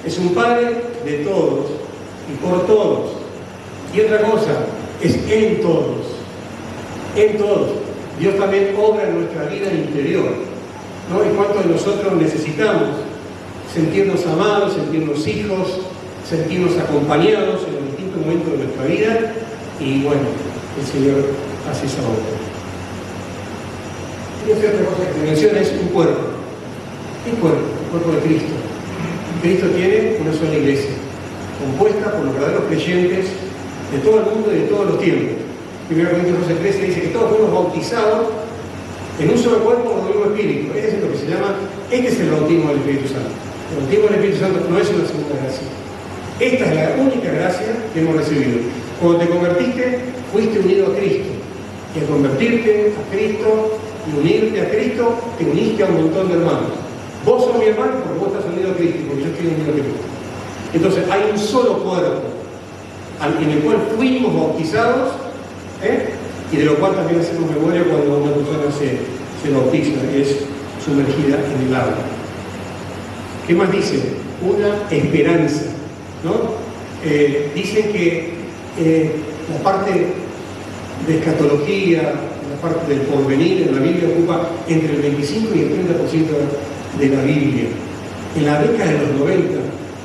Speaker 7: Es un Padre de todos y por todos. Y otra cosa, es en todos. En todos. Dios también obra en nuestra vida interior, ¿no? Y cuántos de nosotros necesitamos sentirnos amados, sentirnos hijos, sentirnos acompañados en los distintos momentos de nuestra vida. Y bueno, el Señor hace esa obra. Y otra cosa que menciona es un cuerpo. ¿Qué cuerpo? El cuerpo de Cristo. Cristo tiene una sola iglesia, compuesta por los verdaderos creyentes de todo el mundo y de todos los tiempos. 1 Corintios 12:13 dice que todos fuimos bautizados en un solo cuerpo por el mismo Espíritu. Este es lo que se llama, este es el bautismo del Espíritu Santo. El bautismo del Espíritu Santo no es una segunda gracia. Esta es la única gracia que hemos recibido. Cuando te convertiste, fuiste unido a Cristo. Y al convertirte a Cristo y unirte a Cristo, te uniste a un montón de hermanos. Vos sos mi hermano porque vos estás unido a Cristo, porque yo estoy unido a Cristo. Entonces hay un solo cuerpo en el cual fuimos bautizados, y de lo cual también hacemos memoria cuando una persona se bautiza, que es sumergida en el agua. ¿Qué más dice? Una esperanza, ¿no? Dice que la parte de escatología, la parte del porvenir en la Biblia ocupa entre el 25 y el 30% de la Biblia. En la década de los 90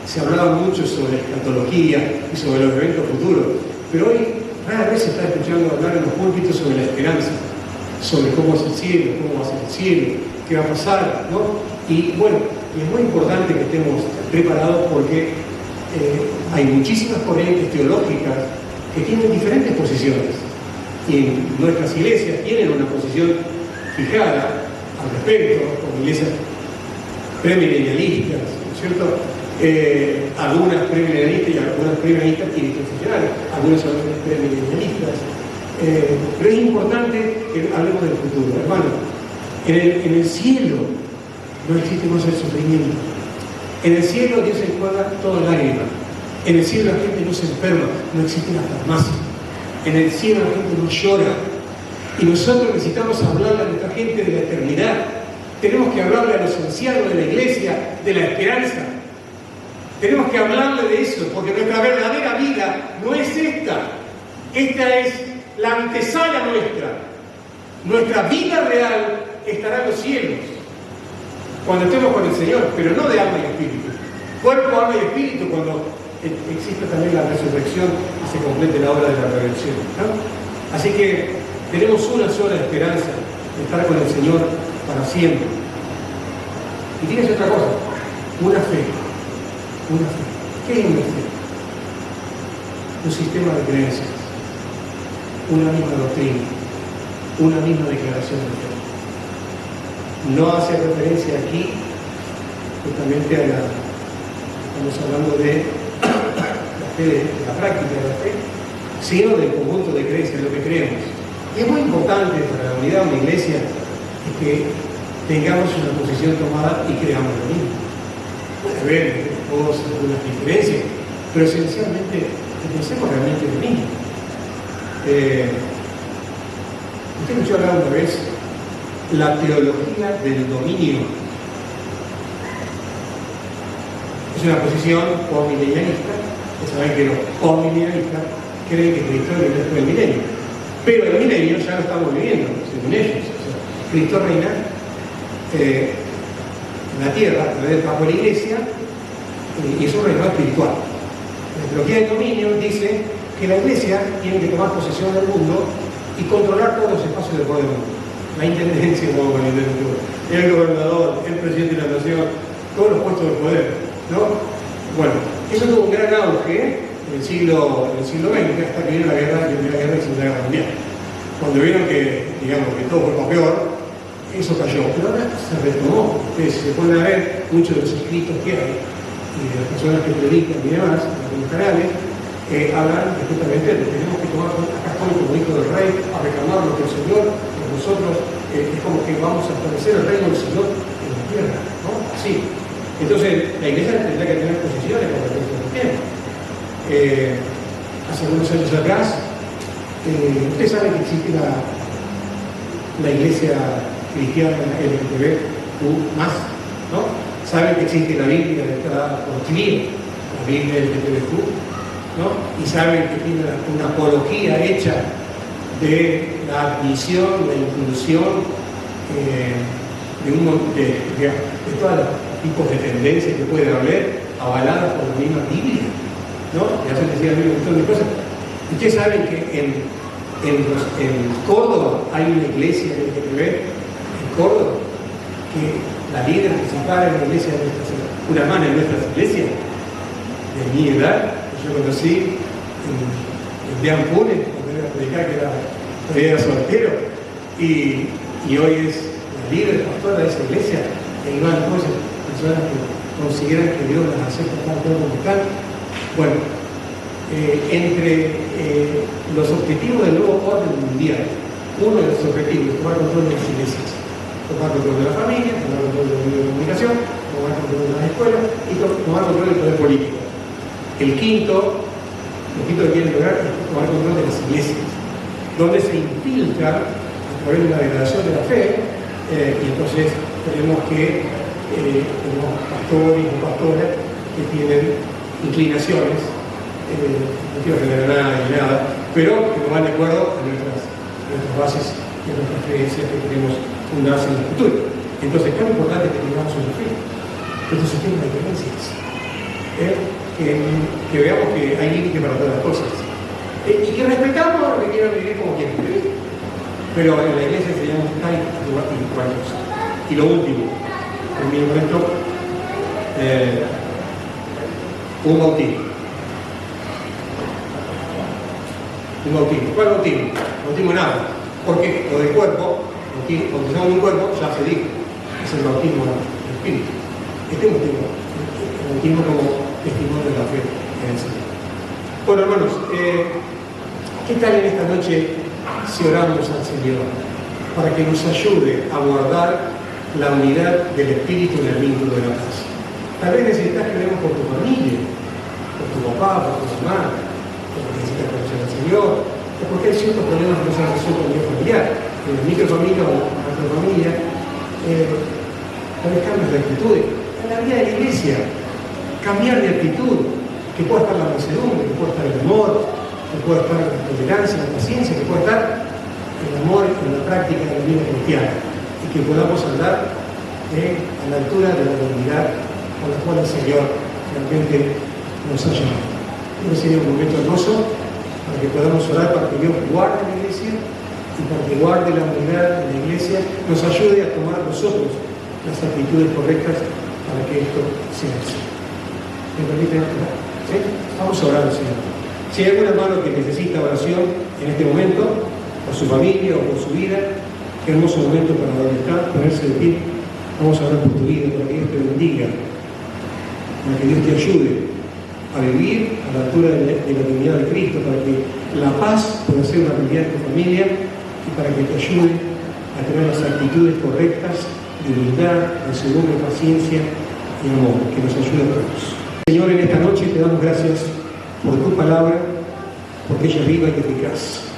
Speaker 7: se hablaba mucho sobre escatología y sobre los eventos futuros, pero hoy rara vez se está escuchando hablar en los púlpitos sobre la esperanza, sobre cómo es el cielo, cómo va a ser el cielo, qué va a pasar, ¿no? Y bueno, es muy importante que estemos preparados porque hay muchísimas corrientes teológicas que tienen diferentes posiciones. Y nuestras iglesias tienen una posición fijada al respecto, como iglesias premilenialistas, ¿no es cierto? Algunas premilenialistas y algunas premilenialistas y dispensacionales, algunas son premilenialistas. Pero es importante que hablemos del futuro, hermano. En el cielo no existe más el sufrimiento. En el cielo Dios enjuaga toda lágrima. En el cielo la gente no se enferma, no existe la farmacia. En el cielo la gente no llora. Y nosotros necesitamos hablarle a nuestra gente de la eternidad. Tenemos que hablarle a los ancianos de la iglesia de la esperanza. Tenemos que hablarle de eso, porque nuestra verdadera vida no es esta. Esta es la antesala nuestra. Nuestra vida real estará en los cielos, cuando estemos con el Señor, pero no de alma y espíritu. Cuerpo, alma y espíritu, cuando exista también la resurrección y se complete la obra de la redención, ¿no? Así que tenemos una sola esperanza, de estar con el Señor para siempre. Y tienes otra cosa, una fe. Una fe. ¿Qué es una fe? Un sistema de creencias, una misma doctrina, una misma declaración de fe. No hace referencia aquí justamente a estamos hablando de la fe, de la práctica de la fe, sino del conjunto de creencias, de lo que creemos. Y es muy importante para la unidad de una iglesia que tengamos una posición tomada y creamos lo mismo. Puede haber cosas, algunas diferencias, pero esencialmente pensemos realmente lo mismo. Usted escuchó hablar una vez la teología del dominio. Es una posición postmilenialista, que saben que los postmilenialistas creen que Cristo reina después del milenio. Pero el milenio ya lo estamos viviendo, según ellos. O sea, Cristo reina en la tierra a través del Papa de la Iglesia y es un reino espiritual. La teología del dominio dice que la Iglesia tiene que tomar posesión del mundo y controlar todos los espacios de poder del mundo. La intendencia, como con el gobernador, el presidente de la nación, todos los puestos de poder, ¿no? Bueno, eso tuvo un gran auge en el siglo XX, hasta que vino la Primera Guerra y Segunda Guerra Mundial. Cuando vieron que, digamos, que todo fue para peor, eso cayó. Pero ahora se retomó. Ustedes se pueden ver muchos de los escritos que hay y de las personas que predican y demás, en algunos canales, hablan de justamente de que tenemos que tomar acá como hijo del rey, a reclamar lo que el Señor, por nosotros, es como que vamos a establecer el reino del Señor en la tierra, ¿no? Así. Entonces, la iglesia tendrá que tener posiciones con respecto al tema. Hace algunos años atrás, ustedes saben que existe la iglesia cristiana LGTB+, ¿no? Saben que existe la Biblia de cada concilio, la Biblia LGTB+, ¿no? Y saben que tiene una apología hecha de la admisión, la inclusión de todos los tipos de tendencias que puede haber, avaladas por la misma Biblia, ¿no? Ya se decía un montón de cosas. Ustedes saben que en Córdoba hay una iglesia LGTB, en Córdoba, que la líder principal en la iglesia de una hermana en nuestras iglesias, de mi edad, yo conocí en Dean Pune, cuando era predicar, que todavía era soltero, y hoy es la líder pastora de esa iglesia, e iban cosas, personas que consideran que Dios las acepta tal como están. Bueno, entre los objetivos del nuevo orden mundial, uno de los objetivos es tomar control de las iglesias, tomar control de la familia, tomar control de los medios de comunicación, tomar control de las escuelas y tomar control del poder político. El quinto que quieren lograr es tomar control de las iglesias, donde se infiltra a través de la degradación de la fe, y entonces tenemos que tenemos pastores o pastoras que tienen inclinaciones, no quiero generar nada ni nada, pero que no van de acuerdo a nuestras bases y a nuestras creencias que queremos fundarse en el futuro. Entonces, es tan importante que tengamos una fe, nuestro sistema de creencias. Que veamos que hay límite para todas las cosas y que respetamos a los que quieran vivir como quieren vivir, pero en la iglesia enseñamos tal lugar y cual cosa. Y lo último, termino con esto, un bautismo. ¿Cuál bautismo? Bautismo en agua. ¿Por qué? Lo del cuerpo, bautizamos en un cuerpo, ya se dijo, es el bautismo del Espíritu. Este bautismo como testimonio de la fe en el Señor. Bueno, hermanos, ¿qué tal en esta noche si oramos al Señor para que nos ayude a guardar la unidad del Espíritu en el vínculo de la paz? Tal vez necesitas que oremos por tu familia, por tu papá, por tu mamá, porque necesitas conocer al Señor, o porque hay ciertos problemas que no se han resuelto a nivel familiar, en la microfamilia o en la macrofamilia. Tal vez cambios de actitud. En la vida de la iglesia, cambiar de actitud, que pueda estar la mansedumbre, que pueda estar el amor, que pueda estar la tolerancia, la paciencia, que pueda estar el amor en la práctica de la vida cristiana, y que podamos andar a la altura de la dignidad con la cual el Señor realmente nos ha llamado. Este sería un momento hermoso para que podamos orar para que Dios guarde la iglesia y para que guarde la unidad de la iglesia, nos ayude a tomar nosotros las actitudes correctas para que esto sea así. ¿Me permiten orar? ¿Sí? Vamos a orar al Señor. Si hay algún hermano que necesita oración en este momento, por su familia o por su vida, qué hermoso momento para donde está, ponerse de pie. Vamos a orar por tu vida, para que Dios te bendiga, para que Dios te ayude a vivir a la altura de la dignidad de Cristo, para que la paz pueda ser una realidad en tu familia y para que te ayude a tener las actitudes correctas de humildad, mansedumbre, paciencia y amor, que nos ayude a todos. Señor, en esta noche te damos gracias por tu palabra, porque ella es viva y eficaz.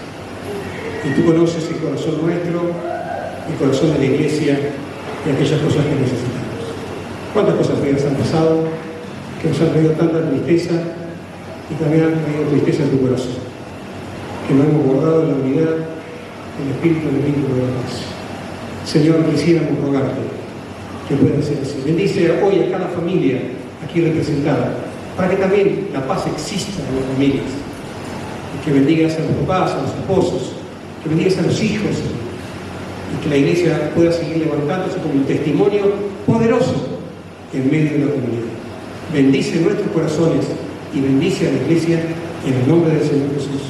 Speaker 7: Y tú conoces el corazón nuestro, el corazón de la iglesia y aquellas cosas que necesitamos. ¿Cuántas cosas feas han pasado que nos han traído tanta tristeza y también han traído tristeza en tu corazón? Que no hemos guardado la unidad, el espíritu del vínculo de la paz. Señor, quisiéramos rogarte que pueda ser así. Bendice hoy a cada familia aquí representada, para que también la paz exista en las familias. Y que bendigas a los papás, a los esposos, que bendigas a los hijos, y que la iglesia pueda seguir levantándose como un testimonio poderoso en medio de la comunidad. Bendice nuestros corazones y bendice a la iglesia en el nombre del Señor Jesús.